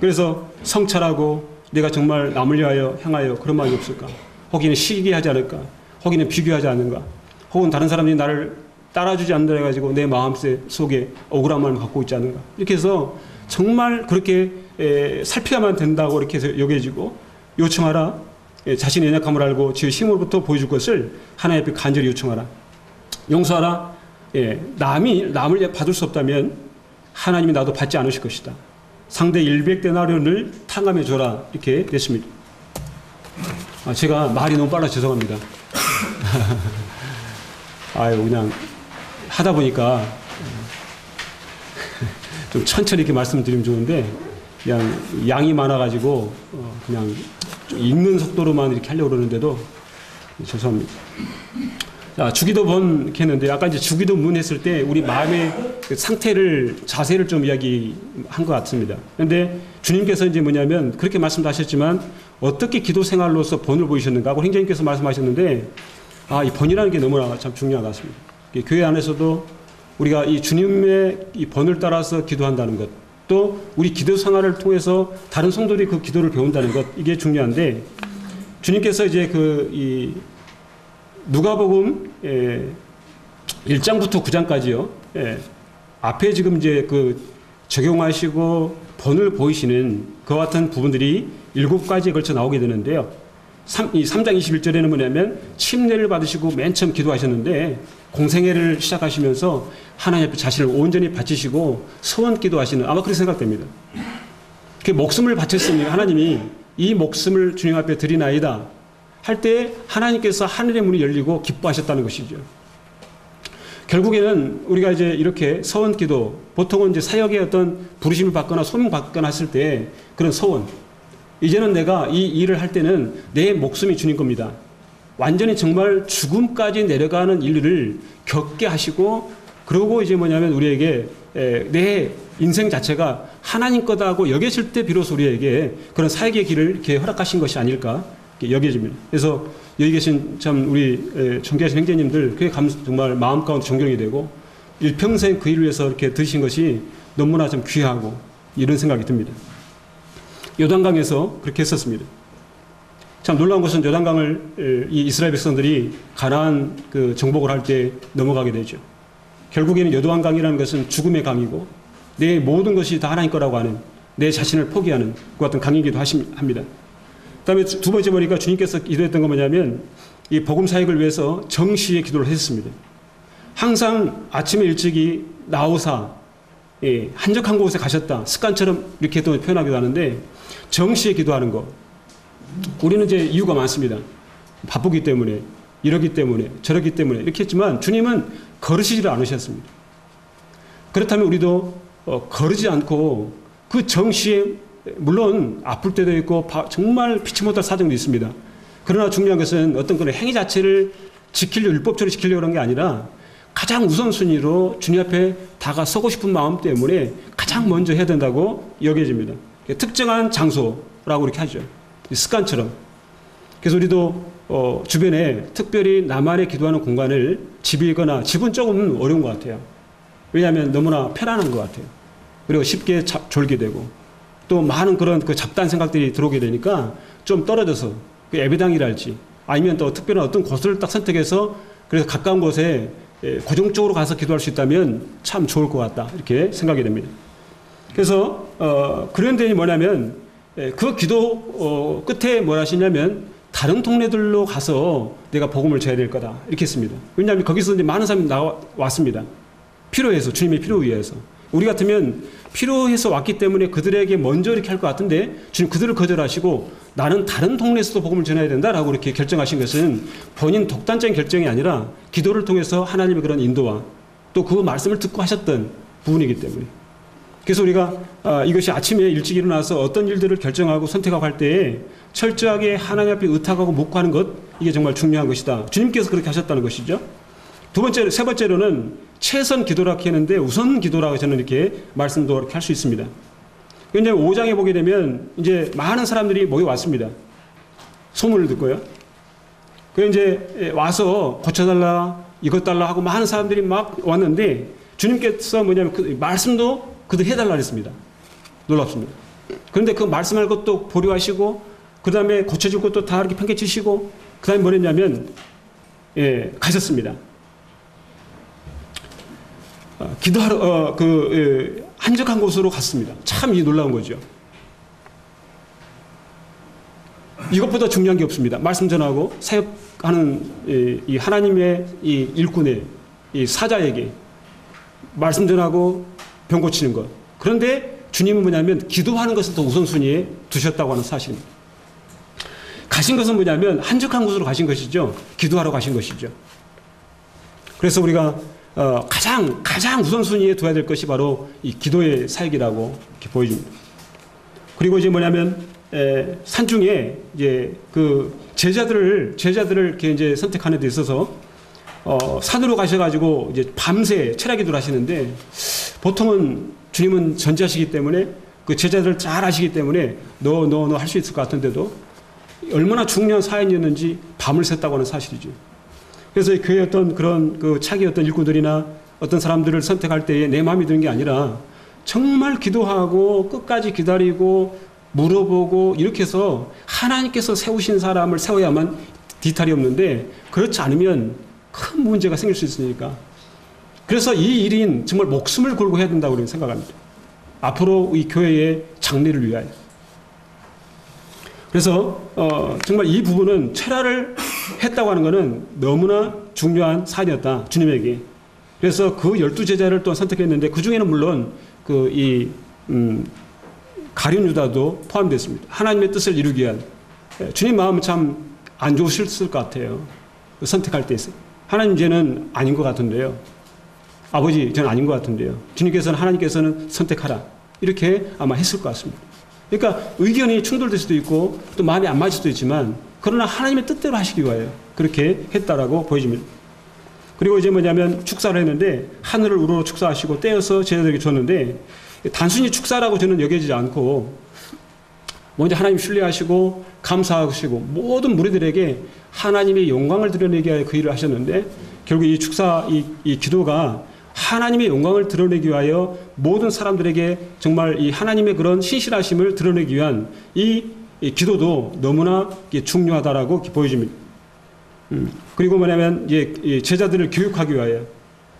그래서 성찰하고 내가 정말 남을 위하여 향하여 그런 마음이 없을까? 혹은 시기하지 않을까? 혹은 비교하지 않는가? 혹은 다른 사람들이 나를 따라주지 않는다 해가지고 내 마음 속에 억울한 마음을 갖고 있지 않은가? 이렇게 해서 정말 그렇게 살펴야만 된다고 이렇게 해서 여겨지고 요청하라. 자신의 연약함을 알고 지의 힘으로부터 보여줄 것을 하나님 앞에 간절히 요청하라. 용서하라. 남을 받을 수 없다면 하나님이 나도 받지 않으실 것이다. 상대 100데나리온을 탕감해 줘라. 이렇게 됐습니다. 제가 말이 너무 빨라 죄송합니다. 그냥 하다 보니까 좀 천천히 이렇게 말씀드리면 좋은데 그냥 양이 많아가지고 그냥 좀 읽는 속도로만 이렇게 하려고 그러는데도 죄송합니다. 자, 주기도문 이렇게 했는데 아까 이제 주기도문 했을 때 우리 마음의 그 상태를, 자세를 좀 이야기한 것 같습니다. 그런데 주님께서 이제 뭐냐면 그렇게 말씀도 하셨지만 어떻게 기도 생활로서 본을 보이셨는가 하고 행정님께서 말씀하셨는데 이 번이라는 게 너무나 참 중요한 것 같습니다. 교회 안에서도 우리가 이 주님의 이 번을 따라서 기도한다는 것, 또 우리 기도 생활을 통해서 다른 성도들이 그 기도를 배운다는 것, 이게 중요한데, 주님께서 이제 이 누가복음 1장부터 9장까지요. 앞에 지금 이제 적용하시고 번을 보이시는 그와 같은 부분들이 7가지에 걸쳐 나오게 되는데요. 이 3장 21절에는 뭐냐면 침례를 받으시고 맨 처음 기도하셨는데 공생애를 시작하시면서 하나님 앞에 자신을 온전히 바치시고 서원 기도하시는, 아마 그렇게 생각됩니다. 그 목숨을 바쳤으니 하나님이 이 목숨을 주님 앞에 드리나이다 할 때 하나님께서 하늘의 문이 열리고 기뻐하셨다는 것이죠. 결국에는 우리가 이제 이렇게 서원 기도, 보통은 이제 사역의 어떤 부르심을 받거나 소명 받거나 했을 때 그런 서원, 이제는 내가 이 일을 할 때는 내 목숨이 주님 겁니다. 완전히 정말 죽음까지 내려가는 일을 겪게 하시고, 그러고 이제 뭐냐면 우리에게 내 인생 자체가 하나님 거다고 여겨질 때 비로소 우리에게 그런 사역의 길을 이렇게 허락하신 것이 아닐까 여겨집니다. 그래서 여기 계신 참 우리 존귀하신 형제님들, 그게 정말 마음 가운데 존경이 되고 일평생 그 일을 위해서 이렇게 드신 것이 너무나 좀 귀하고 이런 생각이 듭니다. 요단강에서 그렇게 했었습니다. 참 놀라운 것은 요단강을 이 이스라엘 백성들이 가나안 정복을 할 때 넘어가게 되죠. 결국에는 요단강이라는 것은 죽음의 강이고 내 모든 것이 다 하나님 거라고 하는, 내 자신을 포기하는 그 같은 강이기도 합니다. 그 다음에 두 번째 보니까 주님께서 기도했던 건 뭐냐면 이 복음 사역을 위해서 정시에 기도를 했습니다. 항상 아침에 일찍이 나오사 한적한 곳에 가셨다, 습관처럼 이렇게 또 표현하기도 하는데, 정시에 기도하는 거, 우리는 이제 이유가 많습니다. 바쁘기 때문에, 이러기 때문에, 저러기 때문에 이렇게 했지만 주님은 거르시지를 않으셨습니다. 그렇다면 우리도 거르지 않고 그 정시에, 물론 아플 때도 있고 정말 피치 못할 사정도 있습니다. 그러나 중요한 것은 어떤 그런 행위 자체를 율법적으로 지키려고 하는 게 아니라 가장 우선순위로 주님 앞에 다가서고 싶은 마음 때문에 가장 먼저 해야 된다고 여겨집니다. 특정한 장소라고 이렇게 하죠. 습관처럼. 그래서 우리도 주변에 특별히 나만의 기도하는 공간을 집이거나, 집은 조금 어려운 것 같아요. 왜냐하면 너무나 편안한 것 같아요. 그리고 쉽게 졸게 되고 또 많은 그런 잡다한 생각들이 들어오게 되니까 좀 떨어져서 예배당이랄지 아니면 또 특별한 어떤 곳을 딱 선택해서 그래서 가까운 곳에 고정적으로 가서 기도할 수 있다면 참 좋을 것 같다, 이렇게 생각이 됩니다. 그래서 그런 데는 뭐냐면 그 기도 끝에 뭘 하시냐면 다른 동네들로 가서 내가 복음을 전해야 될 거다, 이렇게 했습니다. 왜냐하면 거기서 이제 많은 사람이 왔습니다. 필요해서, 주님의 필요에 의해서. 우리 같으면 필요해서 왔기 때문에 그들에게 먼저 이렇게 할 것 같은데 주님 그들을 거절하시고 나는 다른 동네에서도 복음을 전해야 된다라고 이렇게 결정하신 것은 본인 독단적인 결정이 아니라 기도를 통해서 하나님의 그런 인도와 또 그 말씀을 듣고 하셨던 부분이기 때문에. 그래서 우리가 이것이 아침에 일찍 일어나서 어떤 일들을 결정하고 선택하고 할 때에 철저하게 하나님 앞에 의탁하고 묵고하는 것, 이게 정말 중요한 것이다. 주님께서 그렇게 하셨다는 것이죠. 세 번째로는 최선 기도라고 했는데 우선 기도라고 저는 이렇게 말씀도 이렇게 할 수 있습니다. 왜냐하면 5장에 보게 되면 이제 많은 사람들이 모여왔습니다. 소문을 듣고요. 그 이제 와서 고쳐달라, 이것 달라 하고 많은 사람들이 막 왔는데 주님께서 뭐냐면 그 말씀도 그들 해달라 그랬습니다. 놀랍습니다. 그런데 그 말씀할 것도 보류하시고 그 다음에 고쳐질 것도 다 이렇게 평가치시고 그 다음에 뭐랬냐면 가셨습니다. 기도하러 한적한 곳으로 갔습니다. 참 놀라운 거죠. 이것보다 중요한 게 없습니다. 말씀 전하고 사역하는 이 하나님의 이 일꾼의 이 사자에게 말씀 전하고 병 고치는 것. 그런데 주님은 뭐냐면 기도하는 것을 더 우선순위에 두셨다고 하는 사실입니다. 가신 것은 뭐냐면 한적한 곳으로 가신 것이죠. 기도하러 가신 것이죠. 그래서 우리가 가장 우선순위에 둬야 될 것이 바로 이 기도의 사역이라고 이렇게 보여줍니다. 그리고 이제 뭐냐면 산중에 이제 그 제자들을 이렇게 이제 선택하는 데 있어서 산으로 가셔가지고 이제 밤새 철야 기도를 하시는데 보통은 주님은 전지하시기 때문에 그 제자들을 잘 아시기 때문에 너 할 수 있을 것 같은데도 얼마나 중요한 사연이었는지 밤을 샜다고 하는 사실이죠. 그래서 교회 어떤 그런 그 차기 어떤 일꾼들이나 어떤 사람들을 선택할 때에 내 마음이 드는 게 아니라 정말 기도하고 끝까지 기다리고 물어보고 이렇게 해서 하나님께서 세우신 사람을 세워야만 뒤탈이 없는데 그렇지 않으면 큰 문제가 생길 수 있으니까. 그래서 이 일인 정말 목숨을 걸고 해야 된다고 생각합니다. 앞으로 이 교회의 장래를 위하여. 그래서 정말 이 부분은 철야를 했다고 하는 것은 너무나 중요한 사안이었다. 주님에게. 그래서 그 12제자를 또 선택했는데 그 중에는 물론 가룟 유다도 포함됐습니다. 하나님의 뜻을 이루기 위한. 주님 마음은 참 안 좋으셨을 것 같아요. 선택할 때 하나님 죄는 아닌 것 같은데요. 아버지 저는 아닌 것 같은데요. 하나님께서는 선택하라. 이렇게 아마 했을 것 같습니다. 그러니까 의견이 충돌될 수도 있고 또 마음이 안 맞을 수도 있지만 그러나 하나님의 뜻대로 하시기 위하여 그렇게 했다라고 보여집니다. 그리고 이제 뭐냐면 축사를 했는데 하늘을 우러러 축사하시고 떼어서 제자들에게 줬는데 단순히 축사라고 저는 여겨지지 않고 먼저 하나님 신뢰하시고 감사하시고 모든 무리들에게 하나님의 영광을 드러내기 위하여 그 일을 하셨는데 결국 이 축사 이 기도가 하나님의 영광을 드러내기 위하여 모든 사람들에게 정말 이 하나님의 그런 신실하심을 드러내기 위한 이 기도도 너무나 중요하다라고 보여집니다. 그리고 뭐냐면 이제 제자들을 교육하기 위하여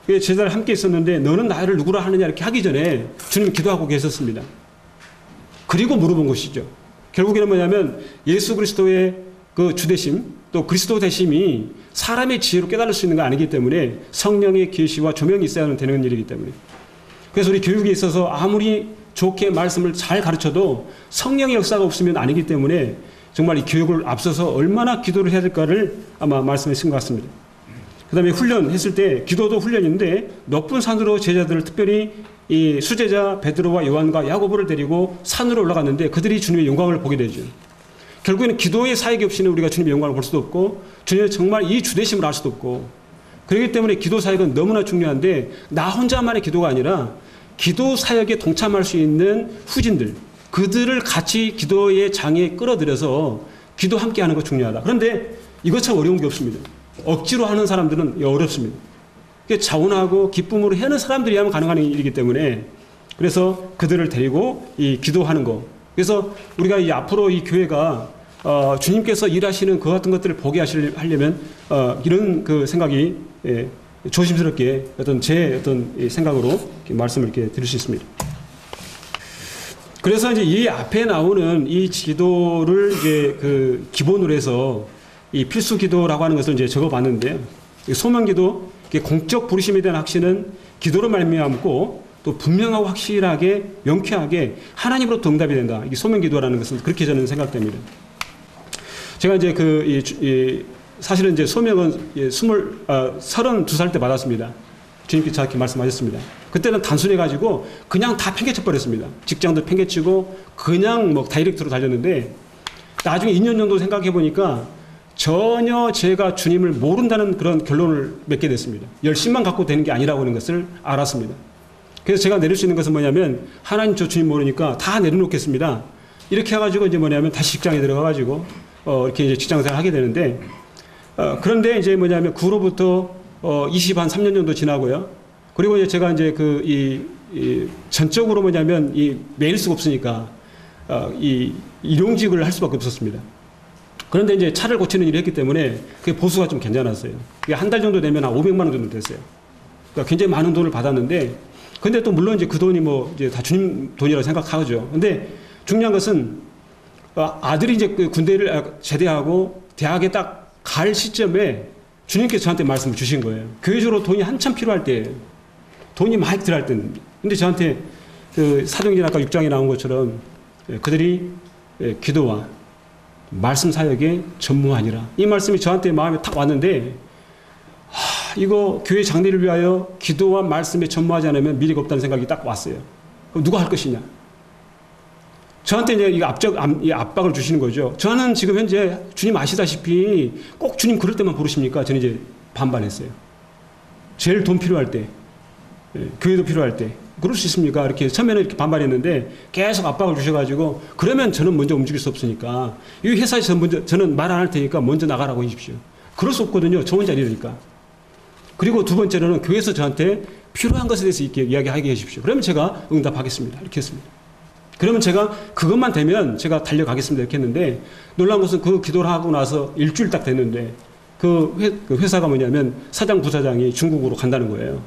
제자들 함께 있었는데 너는 나를 누구라 하느냐 이렇게 하기 전에 주님 기도하고 계셨습니다. 그리고 물어본 것이죠. 결국에는 뭐냐면 예수 그리스도의 그 주되심 또 그리스도 되심이 사람의 지혜로 깨달을 수 있는 거 아니기 때문에 성령의 계시와 조명이 있어야 되는 일이기 때문에 그래서 우리 교육에 있어서 아무리 좋게 말씀을 잘 가르쳐도 성령의 역사가 없으면 아니기 때문에 정말 이 교육을 앞서서 얼마나 기도를 해야 될까를 아마 말씀하신 것 같습니다. 그 다음에 훈련했을 때 기도도 훈련인데 높은 산으로 제자들을 특별히 이 수제자 베드로와 요한과 야고보를 데리고 산으로 올라갔는데 그들이 주님의 영광을 보게 되죠. 결국에는 기도의 사역이 없이는 우리가 주님의 영광을 볼 수도 없고 주님의 정말 이 주되심을 알 수도 없고 그렇기 때문에 기도 사역은 너무나 중요한데 나 혼자만의 기도가 아니라 기도 사역에 동참할 수 있는 후진들 그들을 같이 기도의 장에 끌어들여서 기도 함께 하는 거 중요하다. 그런데 이것 참 어려운 게 없습니다. 억지로 하는 사람들은 어렵습니다. 자원하고 기쁨으로 하는 사람들이야만 가능한 일이기 때문에 그래서 그들을 데리고 이 기도하는 거. 그래서 우리가 이 앞으로 이 교회가 주님께서 일하시는 그 같은 것들을 보게 하려면 이런 그 생각이 조심스럽게 제 어떤 생각으로 말씀을 이렇게 드릴 수 있습니다. 그래서 이제 이 앞에 나오는 이 기도를 이제 그 기본으로 해서 이 필수 기도라고 하는 것을 이제 적어봤는데요. 소명 기도, 공적 부르심에 대한 확신은 기도로 말미암고 또 분명하고 확실하게 명쾌하게 하나님으로부터 응답이 된다. 이게 소명 기도라는 것은 그렇게 저는 생각됩니다. 제가 이제 사실은 이제 소명은 32살 때 받았습니다. 주님께서 저렇게 말씀하셨습니다. 그때는 단순해가지고 그냥 다 팽개쳐 버렸습니다. 직장도 팽개치고 그냥 뭐 다이렉트로 달렸는데 나중에 2년 정도 생각해 보니까 전혀 제가 주님을 모른다는 그런 결론을 맺게 됐습니다. 열심만 갖고 되는 게 아니라고 하는 것을 알았습니다. 그래서 제가 내릴 수 있는 것은 뭐냐면 하나님 저 주님 모르니까 다 내려놓겠습니다. 이렇게 해가지고 이제 뭐냐면 다시 직장에 들어가가지고 이렇게 이제 직장생활 하게 되는데 그런데 이제 뭐냐면 그 후로부터 20한 3년 정도 지나고요. 그리고 이제 제가 이제 전적으로 뭐냐면 매일 수가 없으니까 일용직을 할 수밖에 없었습니다. 그런데 이제 차를 고치는 일을 했기 때문에 그게 보수가 좀 괜찮았어요. 그게 한 달 정도 되면 한 500만 원 정도 됐어요. 그러니까 굉장히 많은 돈을 받았는데, 근데 또 물론 이제 그 돈이 뭐 이제 다 주님 돈이라고 생각하죠. 근데 중요한 것은 아들이 이제 그 군대를 제대하고 대학에 딱 갈 시점에 주님께서 저한테 말씀을 주신 거예요. 교회적으로 돈이 한참 필요할 때, 돈이 많이 들어갈 때입니다. 근데 저한테 그 사도행전 아까 6장에 나온 것처럼 그들이 기도와 말씀 사역에 전무하니라. 이 말씀이 저한테 마음에 탁 왔는데, 이거 교회 장래를 위하여 기도와 말씀에 전무하지 않으면 미래가 없다는 생각이 딱 왔어요. 그럼 누가 할 것이냐? 저한테 이제 이 압박을 주시는 거죠. 저는 지금 현재 주님 아시다시피 꼭 주님 그럴 때만 부르십니까? 저는 이제 반반했어요. 제일 돈 필요할 때, 교회도 필요할 때, 그럴 수 있습니까? 이렇게 처음에는 이렇게 반발했는데 계속 압박을 주셔가지고 그러면 저는 먼저 움직일 수 없으니까 이 회사에서 저는 말 안 할 테니까 먼저 나가라고 하십시오. 그럴 수 없거든요. 저 혼자 이러니까. 그리고 두 번째로는 교회에서 저한테 필요한 것에 대해서 이렇게 이야기하게 해주십시오. 그러면 제가 응답하겠습니다. 이렇게 했습니다. 그러면 제가 그것만 되면 제가 달려가겠습니다. 이렇게 했는데 놀라운 것은 그 기도를 하고 나서 일주일 딱 됐는데 그 회사가 뭐냐면 사장, 부사장이 중국으로 간다는 거예요.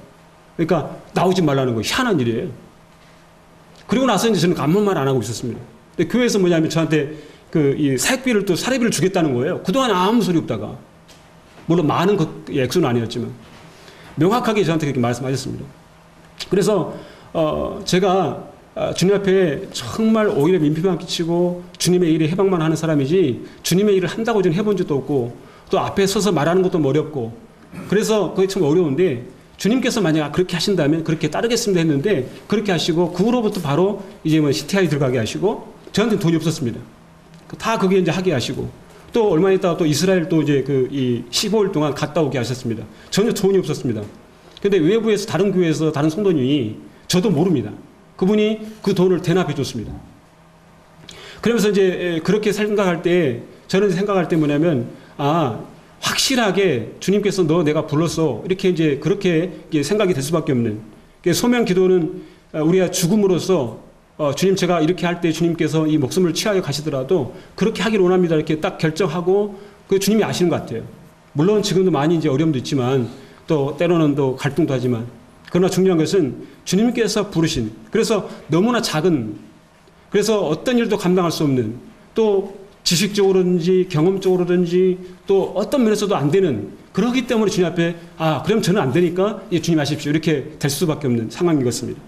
그러니까 나오지 말라는 거예요. 희한한 일이에요. 그리고 나서 이제 저는 아무 말 안 하고 있었습니다. 근데 교회에서 뭐냐면 저한테 이 사역비를 또 사례비를 주겠다는 거예요. 그동안 아무 소리 없다가. 물론 많은 액수는 아니었지만. 명확하게 저한테 그렇게 말씀하셨습니다. 그래서 제가 주님 앞에 정말 오히려 민폐만 끼치고 주님의 일에 해방만 하는 사람이지 주님의 일을 한다고 저는 해본 적도 없고 또 앞에 서서 말하는 것도 어렵고 그래서 그게 참 어려운데 주님께서 만약 그렇게 하신다면 그렇게 따르겠습니다 했는데 그렇게 하시고 그 후로부터 바로 이제 뭐 CTI 들어가게 하시고 저한테는 돈이 없었습니다. 다 그게 이제 하게 하시고 또 얼마 있다가 또 이스라엘 또 이제 이 15일 동안 갔다 오게 하셨습니다. 전혀 돈이 없었습니다. 근데 외부에서 다른 교회에서 다른 성도님이 저도 모릅니다. 그분이 그 돈을 대납해 줬습니다. 그러면서 이제 그렇게 생각할 때 저는 생각할 때 뭐냐면 확실하게 주님께서 너 내가 불렀어 이렇게 이제 그렇게 생각이 될 수밖에 없는 소명 기도는 우리가 죽음으로써 주님 제가 이렇게 할 때 주님께서 이 목숨을 취하여 가시더라도 그렇게 하기를 원합니다 이렇게 딱 결정하고 그 주님이 아시는 것 같아요. 물론 지금도 많이 이제 어려움도 있지만 또 때로는 또 갈등도 하지만 그러나 중요한 것은 주님께서 부르신 그래서 너무나 작은 그래서 어떤 일도 감당할 수 없는 또 지식적으로든지 경험적으로든지 또 어떤 면에서도 안 되는 그러기 때문에 주님 앞에 그럼 저는 안 되니까 주님 하십시오 이렇게 될 수밖에 없는 상황인 것입니다.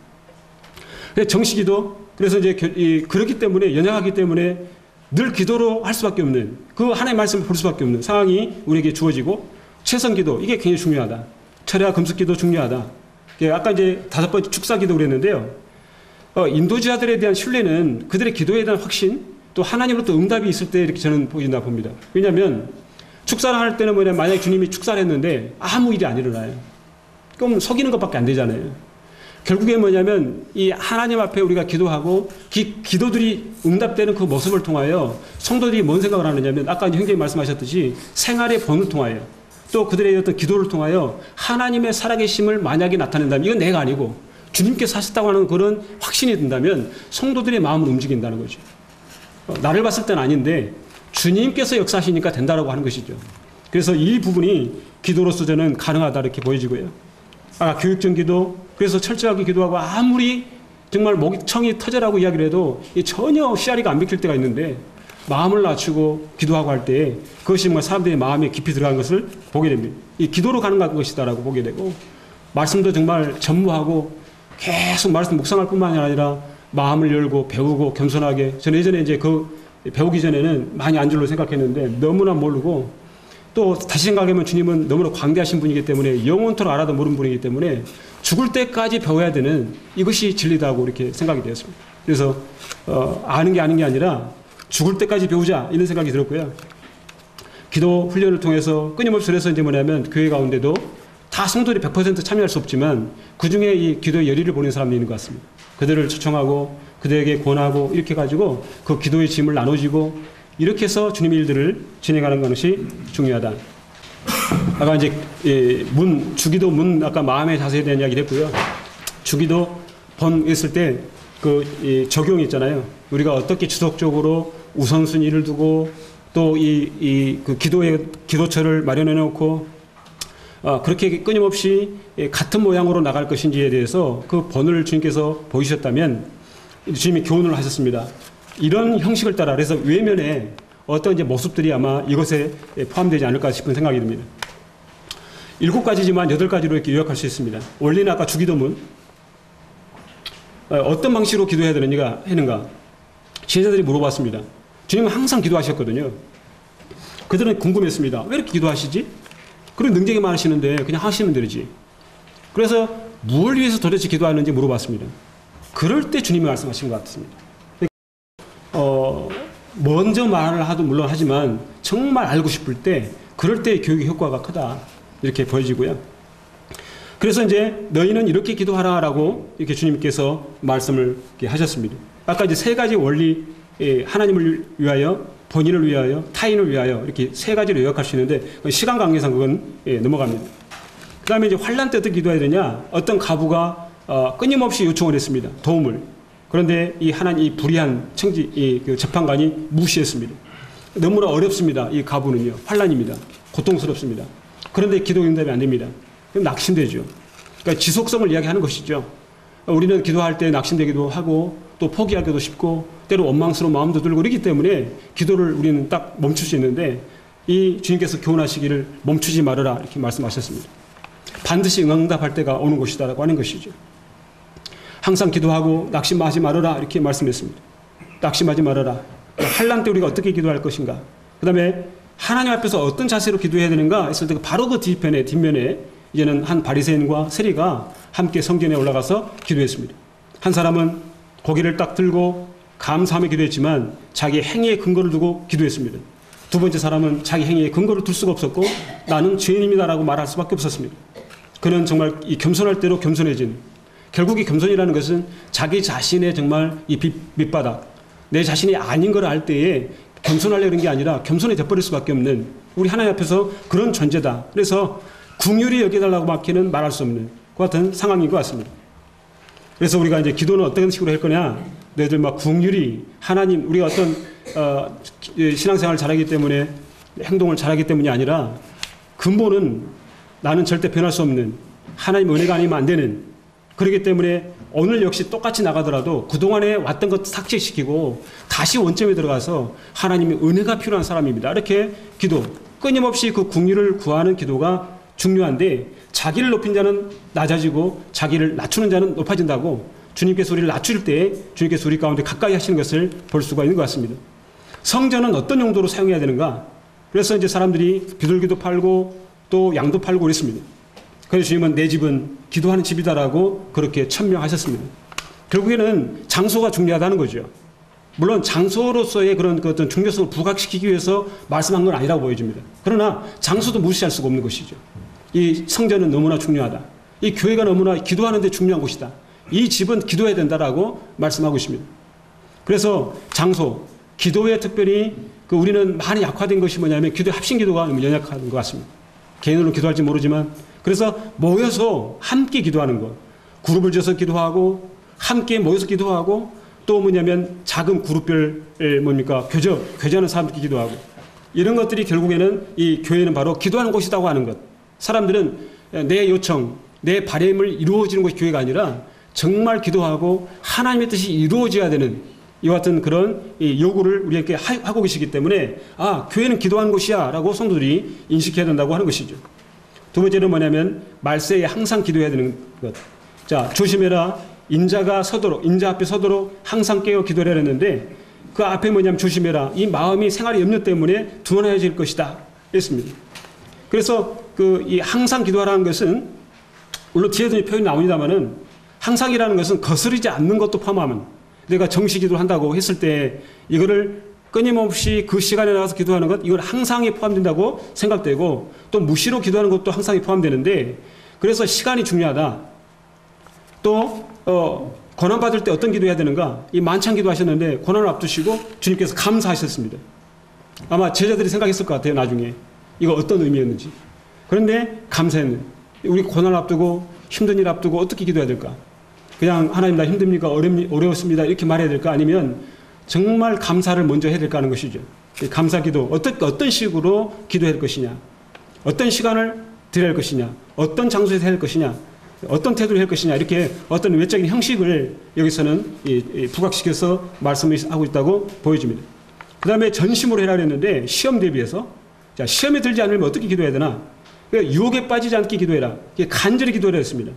정식기도 그래서 이제 그렇기 때문에 연약하기 때문에 늘 기도로 할 수밖에 없는 그 하나님의 말씀을 볼 수밖에 없는 상황이 우리에게 주어지고 최선기도 이게 굉장히 중요하다. 철야 금식기도 중요하다. 아까 이제 5번째 축사기도 그랬는데요. 인도자들에 대한 신뢰는 그들의 기도에 대한 확신 또 하나님으로부터 응답이 있을 때 이렇게 저는 보인다 봅니다. 왜냐하면 축사를 할 때는 만약에 주님이 축사를 했는데 아무 일이 안 일어나요. 그럼 속이는 것밖에 안 되잖아요. 결국에 뭐냐면 이 하나님 앞에 우리가 기도하고 기도들이 응답되는 그 모습을 통하여 성도들이 뭔 생각을 하느냐면 아까 형제님 말씀하셨듯이 생활의 본을 통하여 또 그들의 어떤 기도를 통하여 하나님의 살아계심을 만약에 나타낸다면 이건 내가 아니고 주님께서 하셨다고 하는 그런 확신이 든다면 성도들의 마음을 움직인다는 거죠. 나를 봤을 때는 아닌데 주님께서 역사하시니까 된다라고 하는 것이죠. 그래서 이 부분이 기도로서 저는 가능하다 이렇게 보여지고요. 교육적 기도 그래서 철저하게 기도하고 아무리 정말 목청이 터져라고 이야기를 해도 전혀 씨알이가 안 맥힐 때가 있는데 마음을 낮추고 기도하고 할 때 그것이 정말 사람들의 마음에 깊이 들어간 것을 보게 됩니다. 이 기도로 가는 것이다라고 보게 되고 말씀도 정말 전무하고 계속 말씀 묵상할 뿐만이 아니라 마음을 열고 배우고 겸손하게 저는 예전에 이제 배우기 전에는 많이 안 줄로 생각했는데 너무나 모르고 또 다시 생각하면 주님은 너무나 광대하신 분이기 때문에 영원토록 알아도 모르는 분이기 때문에 죽을 때까지 배워야 되는 이것이 진리다고 이렇게 생각이 되었습니다. 그래서 아는 게 아니라 죽을 때까지 배우자 이런 생각이 들었고요. 기도 훈련을 통해서 끊임없이 그래서 이제 뭐냐면 교회 가운데도 다 성도들이 100% 참여할 수 없지만 그중에 이 기도의 열의를 보는 사람들이 있는 것 같습니다. 그들을 초청하고 그들에게 권하고 이렇게 가지고 그 기도의 짐을 나눠지고 이렇게 해서 주님의 일들을 진행하는 것이 중요하다. 아까 이제 주기도 문 아까 마음의 자세에 대한 이야기를 했고요. 주기도 번 했을 때 적용이 있잖아요. 우리가 어떻게 지속적으로 우선순위를 두고 또 그 기도처를 마련해 놓고 그렇게 끊임없이 같은 모양으로 나갈 것인지에 대해서 그 번을 주님께서 보이셨다면 주님이 교훈을 하셨습니다. 이런 형식을 따라 그래서 외면에 어떤 이제 모습들이 아마 이것에 포함되지 않을까 싶은 생각이 듭니다. 7가지지만 8가지로 이렇게 요약할 수 있습니다. 원리는 아까 주기도문 어떤 방식으로 기도해야 하는가 제자들이 물어봤습니다. 주님은 항상 기도하셨거든요. 그들은 궁금했습니다. 왜 이렇게 기도하시지? 그런 능력이 많으시는데 그냥 하시면 되지. 그래서 무엇을 위해서 도대체 기도하는지 물어봤습니다. 그럴 때 주님이 말씀하신 것 같습니다. 먼저 말을 하도 물론 하지만 정말 알고 싶을 때 그럴 때 교육의 효과가 크다 이렇게 보여지고요. 그래서 이제 너희는 이렇게 기도하라라고 이렇게 주님께서 말씀을 이렇게 하셨습니다. 아까 이제 3가지 원리 하나님을 위하여 본인을 위하여, 타인을 위하여 이렇게 세 가지로 요약할 수 있는데 시간 관계상 그건 넘어갑니다. 그 다음에 이제 환란 때 어떻게 기도해야 되냐? 어떤 과부가 끊임없이 요청을 했습니다. 도움을. 그런데 이 하나님 이 불의한 그 재판관이 무시했습니다. 너무나 어렵습니다. 이 과부는요. 환란입니다. 고통스럽습니다. 그런데 기도 응답이 안 됩니다. 그럼 낙심되죠. 그러니까 지속성을 이야기하는 것이죠. 우리는 기도할 때 낙심되기도 하고 또 포기하기도 쉽고 때로 원망스러운 마음도 들고 그렇기 때문에 기도를 우리는 딱 멈출 수 있는데 이 주님께서 교훈하시기를 멈추지 말아라 이렇게 말씀하셨습니다. 반드시 응답할 때가 오는 것이다라고 하는 것이죠. 항상 기도하고 낙심하지 말아라 이렇게 말씀했습니다. 낙심하지 말아라. 환난 때 우리가 어떻게 기도할 것인가. 그 다음에 하나님 앞에서 어떤 자세로 기도해야 되는가 했을 때 바로 그 뒷면에 이제는 한 바리새인과 세리가 함께 성전에 올라가서 기도했습니다. 한 사람은 고개를 딱 들고 감사하며 기도했지만 자기의 행위의 근거를 두고 기도했습니다. 두 번째 사람은 자기 행위의 근거를 둘 수가 없었고 나는 죄인입니다라고 말할 수밖에 없었습니다. 그는 정말 이 겸손할 대로 겸손해진, 결국 이 겸손이라는 것은 자기 자신의 정말 이 밑바닥, 내 자신이 아닌 걸 알 때에 겸손하려는 게 아니라 겸손해져 버릴 수밖에 없는 우리 하나님 앞에서 그런 존재다. 그래서 긍휼히 여겨달라고 막히는 말할 수 없는 그 같은 상황인 것 같습니다. 그래서 우리가 이제 기도는 어떤 식으로 할 거냐? 너희들 막 긍휼히 하나님, 우리가 어떤 신앙생활을 잘하기 때문에 행동을 잘하기 때문이 아니라 근본은 나는 절대 변할 수 없는 하나님 은혜가 아니면 안 되는, 그렇기 때문에 오늘 역시 똑같이 나가더라도 그동안에 왔던 것 삭제시키고 다시 원점에 들어가서 하나님의 은혜가 필요한 사람입니다. 이렇게 기도, 끊임없이 그 긍휼을 구하는 기도가 중요한데 자기를 높인 자는 낮아지고 자기를 낮추는 자는 높아진다고 주님께서 우리를 낮출 때 주님께서 우리 가운데 가까이 하시는 것을 볼 수가 있는 것 같습니다. 성전은 어떤 용도로 사용해야 되는가? 그래서 이제 사람들이 비둘기도 팔고 또 양도 팔고 그랬습니다. 그래서 주님은 내 집은 기도하는 집이다라고 그렇게 천명하셨습니다. 결국에는 장소가 중요하다는 거죠. 물론 장소로서의 그런 어떤 중요성을 부각시키기 위해서 말씀한 건 아니라고 보여집니다. 그러나 장소도 무시할 수가 없는 것이죠. 이 성전은 너무나 중요하다. 이 교회가 너무나 기도하는 데 중요한 곳이다. 이 집은 기도해야 된다라고 말씀하고 있습니다. 그래서 장소, 기도에 특별히 우리는 많이 약화된 것이 뭐냐면 기도의 합심 기도가 너무 연약한 것 같습니다. 개인으로 기도할지 모르지만 그래서 모여서 함께 기도하는 것, 그룹을 지어서 기도하고 함께 모여서 기도하고 또 뭐냐면 작은 그룹별 뭡니까 교제하는 사람들끼리 기도하고 이런 것들이 결국에는 이 교회는 바로 기도하는 곳이라고 하는 것. 사람들은 내 요청, 내 바람을 이루어지는 것이 교회가 아니라 정말 기도하고 하나님의 뜻이 이루어져야 되는 이와 같은 그런 요구를 우리에게 하고 계시기 때문에 교회는 기도하는 곳이야 라고 성도들이 인식해야 된다고 하는 것이죠. 두 번째는 뭐냐면 말세에 항상 기도해야 되는 것. 자, 조심해라. 인자 앞에 서도록 항상 깨어 기도를 해야 했는데 그 앞에 뭐냐면 조심해라. 이 마음이 생활의 염려 때문에 둔해질 것이다. 했습니다. 그래서 이 항상 기도하라는 것은 물론 뒤에도 표현이 나옵니다만은 항상이라는 것은 거스르지 않는 것도 포함하면 내가 정시 기도를 한다고 했을 때 이거를 끊임없이 그 시간에 나가서 기도하는 것, 이건 항상에 포함된다고 생각되고 또 무시로 기도하는 것도 항상에 포함되는데 그래서 시간이 중요하다. 또 고난받을 때 어떤 기도해야 되는가? 이 만찬 기도하셨는데 고난을 앞두시고 주님께서 감사하셨습니다. 아마 제자들이 생각했을 것 같아요. 나중에 이거 어떤 의미였는지. 그런데 감사했는. 우리 고난을 앞두고 힘든 일 앞두고 어떻게 기도해야 될까? 그냥 하나님 나 힘듭니까? 어려웠습니다. 이렇게 말해야 될까? 아니면 정말 감사를 먼저 해야 될까 하는 것이죠. 감사 기도, 어떤 식으로 기도해야 할 것이냐, 어떤 시간을 드려야 할 것이냐, 어떤 장소에서 해야 할 것이냐, 어떤 태도를 해야 할 것이냐, 이렇게 어떤 외적인 형식을 여기서는 부각시켜서 말씀을 하고 있다고 보여집니다. 그 다음에 전심으로 해라 그랬는데 시험 대비해서 자, 시험에 들지 않으면 어떻게 기도해야 되나? 그러니까 유혹에 빠지지 않게 기도해라. 간절히 기도해라 했습니다.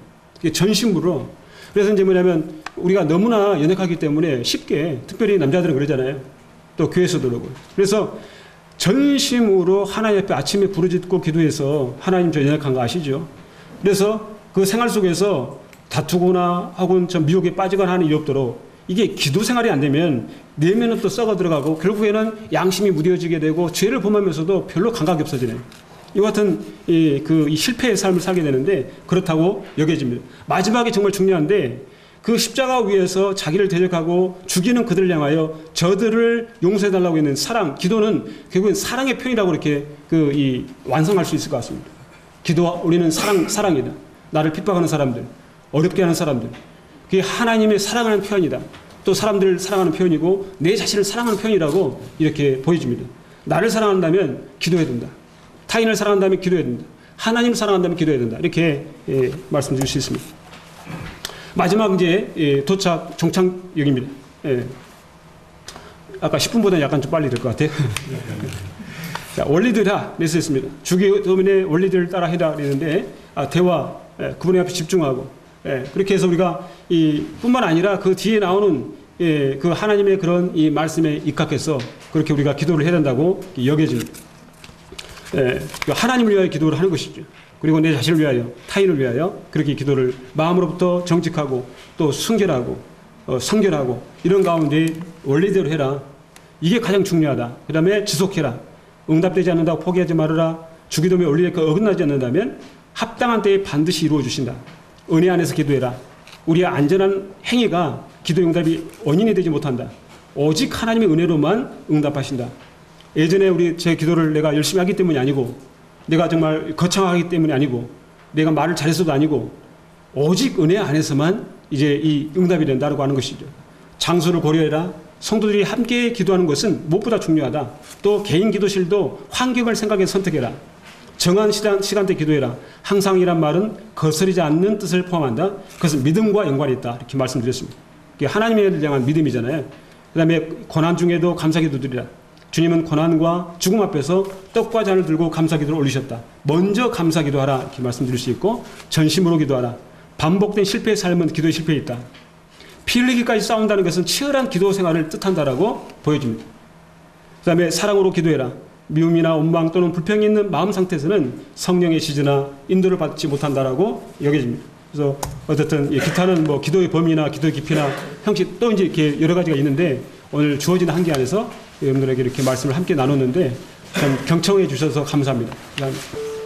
전심으로. 그래서 이제 뭐냐면 우리가 너무나 연약하기 때문에 쉽게, 특별히 남자들은 그러잖아요. 또 교회에서도 그러고. 그래서 전심으로 하나님 앞에 아침에 부르짖고 기도해서 하나님 저 연약한 거 아시죠? 그래서 그 생활 속에서 다투거나 혹은 좀 미혹에 빠지거나 하는 일이 없도록 이게 기도 생활이 안 되면 내면은 또 썩어 들어가고 결국에는 양심이 무뎌지게 되고 죄를 범하면서도 별로 감각이 없어지네요. 이와 같은 이 실패의 삶을 살게 되는데 그렇다고 여겨집니다. 마지막에 정말 중요한데 그 십자가 위에서 자기를 대적하고 죽이는 그들을 향하여 저들을 용서해달라고 있는 사랑, 기도는 결국엔 사랑의 표현이라고 이렇게 완성할 수 있을 것 같습니다. 우리는 사랑이다. 나를 핍박하는 사람들, 어렵게 하는 사람들, 그게 하나님의 사랑하는 표현이다. 또 사람들을 사랑하는 표현이고 내 자신을 사랑하는 표현이라고 이렇게 보여줍니다. 나를 사랑한다면 기도해야 된다. 타인을 사랑한다면 기도해야 된다. 하나님을 사랑한다면 기도해야 된다. 이렇게 말씀드릴 수 있습니다. 마지막 이제 도착 종착역입니다. 아까 10분보다 약간 좀 빨리 될 것 같아요. 자, 원리들이라 냈습니다. 주기도민의 원리들을 따라 해라 그랬는데 대화, 그분의 앞에 집중하고 그렇게 해서 우리가 뿐만 아니라 그 뒤에 나오는 그 하나님의 그런 이 말씀에 입각해서 그렇게 우리가 기도를 해야 된다고 여겨집니다. 하나님을 위하여 기도를 하는 것이죠. 그리고 내 자신을 위하여, 타인을 위하여 그렇게 기도를 마음으로부터 정직하고 또 순결하고 성결하고 이런 가운데 원리대로 해라. 이게 가장 중요하다. 그 다음에 지속해라. 응답되지 않는다고 포기하지 말아라. 주기도의 원리에 어긋나지 않는다면 합당한 때에 반드시 이루어 주신다. 은혜 안에서 기도해라. 우리의 안전한 행위가 기도 응답이 원인이 되지 못한다. 오직 하나님의 은혜로만 응답하신다. 예전에 제 기도를 내가 열심히 하기 때문이 아니고 내가 정말 거창하기 때문이 아니고 내가 말을 잘해서도 아니고 오직 은혜 안에서만 이제 이 응답이 된다고 하는 것이죠. 장소를 고려해라. 성도들이 함께 기도하는 것은 무엇보다 중요하다. 또 개인 기도실도 환경을 생각해서 선택해라. 정한 시간대 기도해라. 항상이란 말은 거스르지 않는 뜻을 포함한다. 그것은 믿음과 연관이 있다. 이렇게 말씀드렸습니다. 이게 하나님에 대한 믿음이잖아요. 그 다음에 고난 중에도 감사기도 드리라. 주님은 고난과 죽음 앞에서 떡과 잔을 들고 감사기도를 올리셨다. 먼저 감사기도하라 이렇게 말씀드릴 수 있고 전심으로 기도하라. 반복된 실패의 삶은 기도에 실패해 있다. 피 흘리기까지 싸운다는 것은 치열한 기도 생활을 뜻한다라고 보여줍니다. 그 다음에 사랑으로 기도해라. 미움이나 원망 또는 불평이 있는 마음 상태에서는 성령의 지지나 인도를 받지 못한다라고 여겨집니다. 그래서 어쨌든 기타는 뭐 기도의 범위나 기도의 깊이나 형식 또 이제 이렇게 여러 가지가 있는데 오늘 주어진 한계 안에서 여러분들에게 이렇게 말씀을 함께 나눴는데 참 경청해 주셔서 감사합니다. 감사합니다.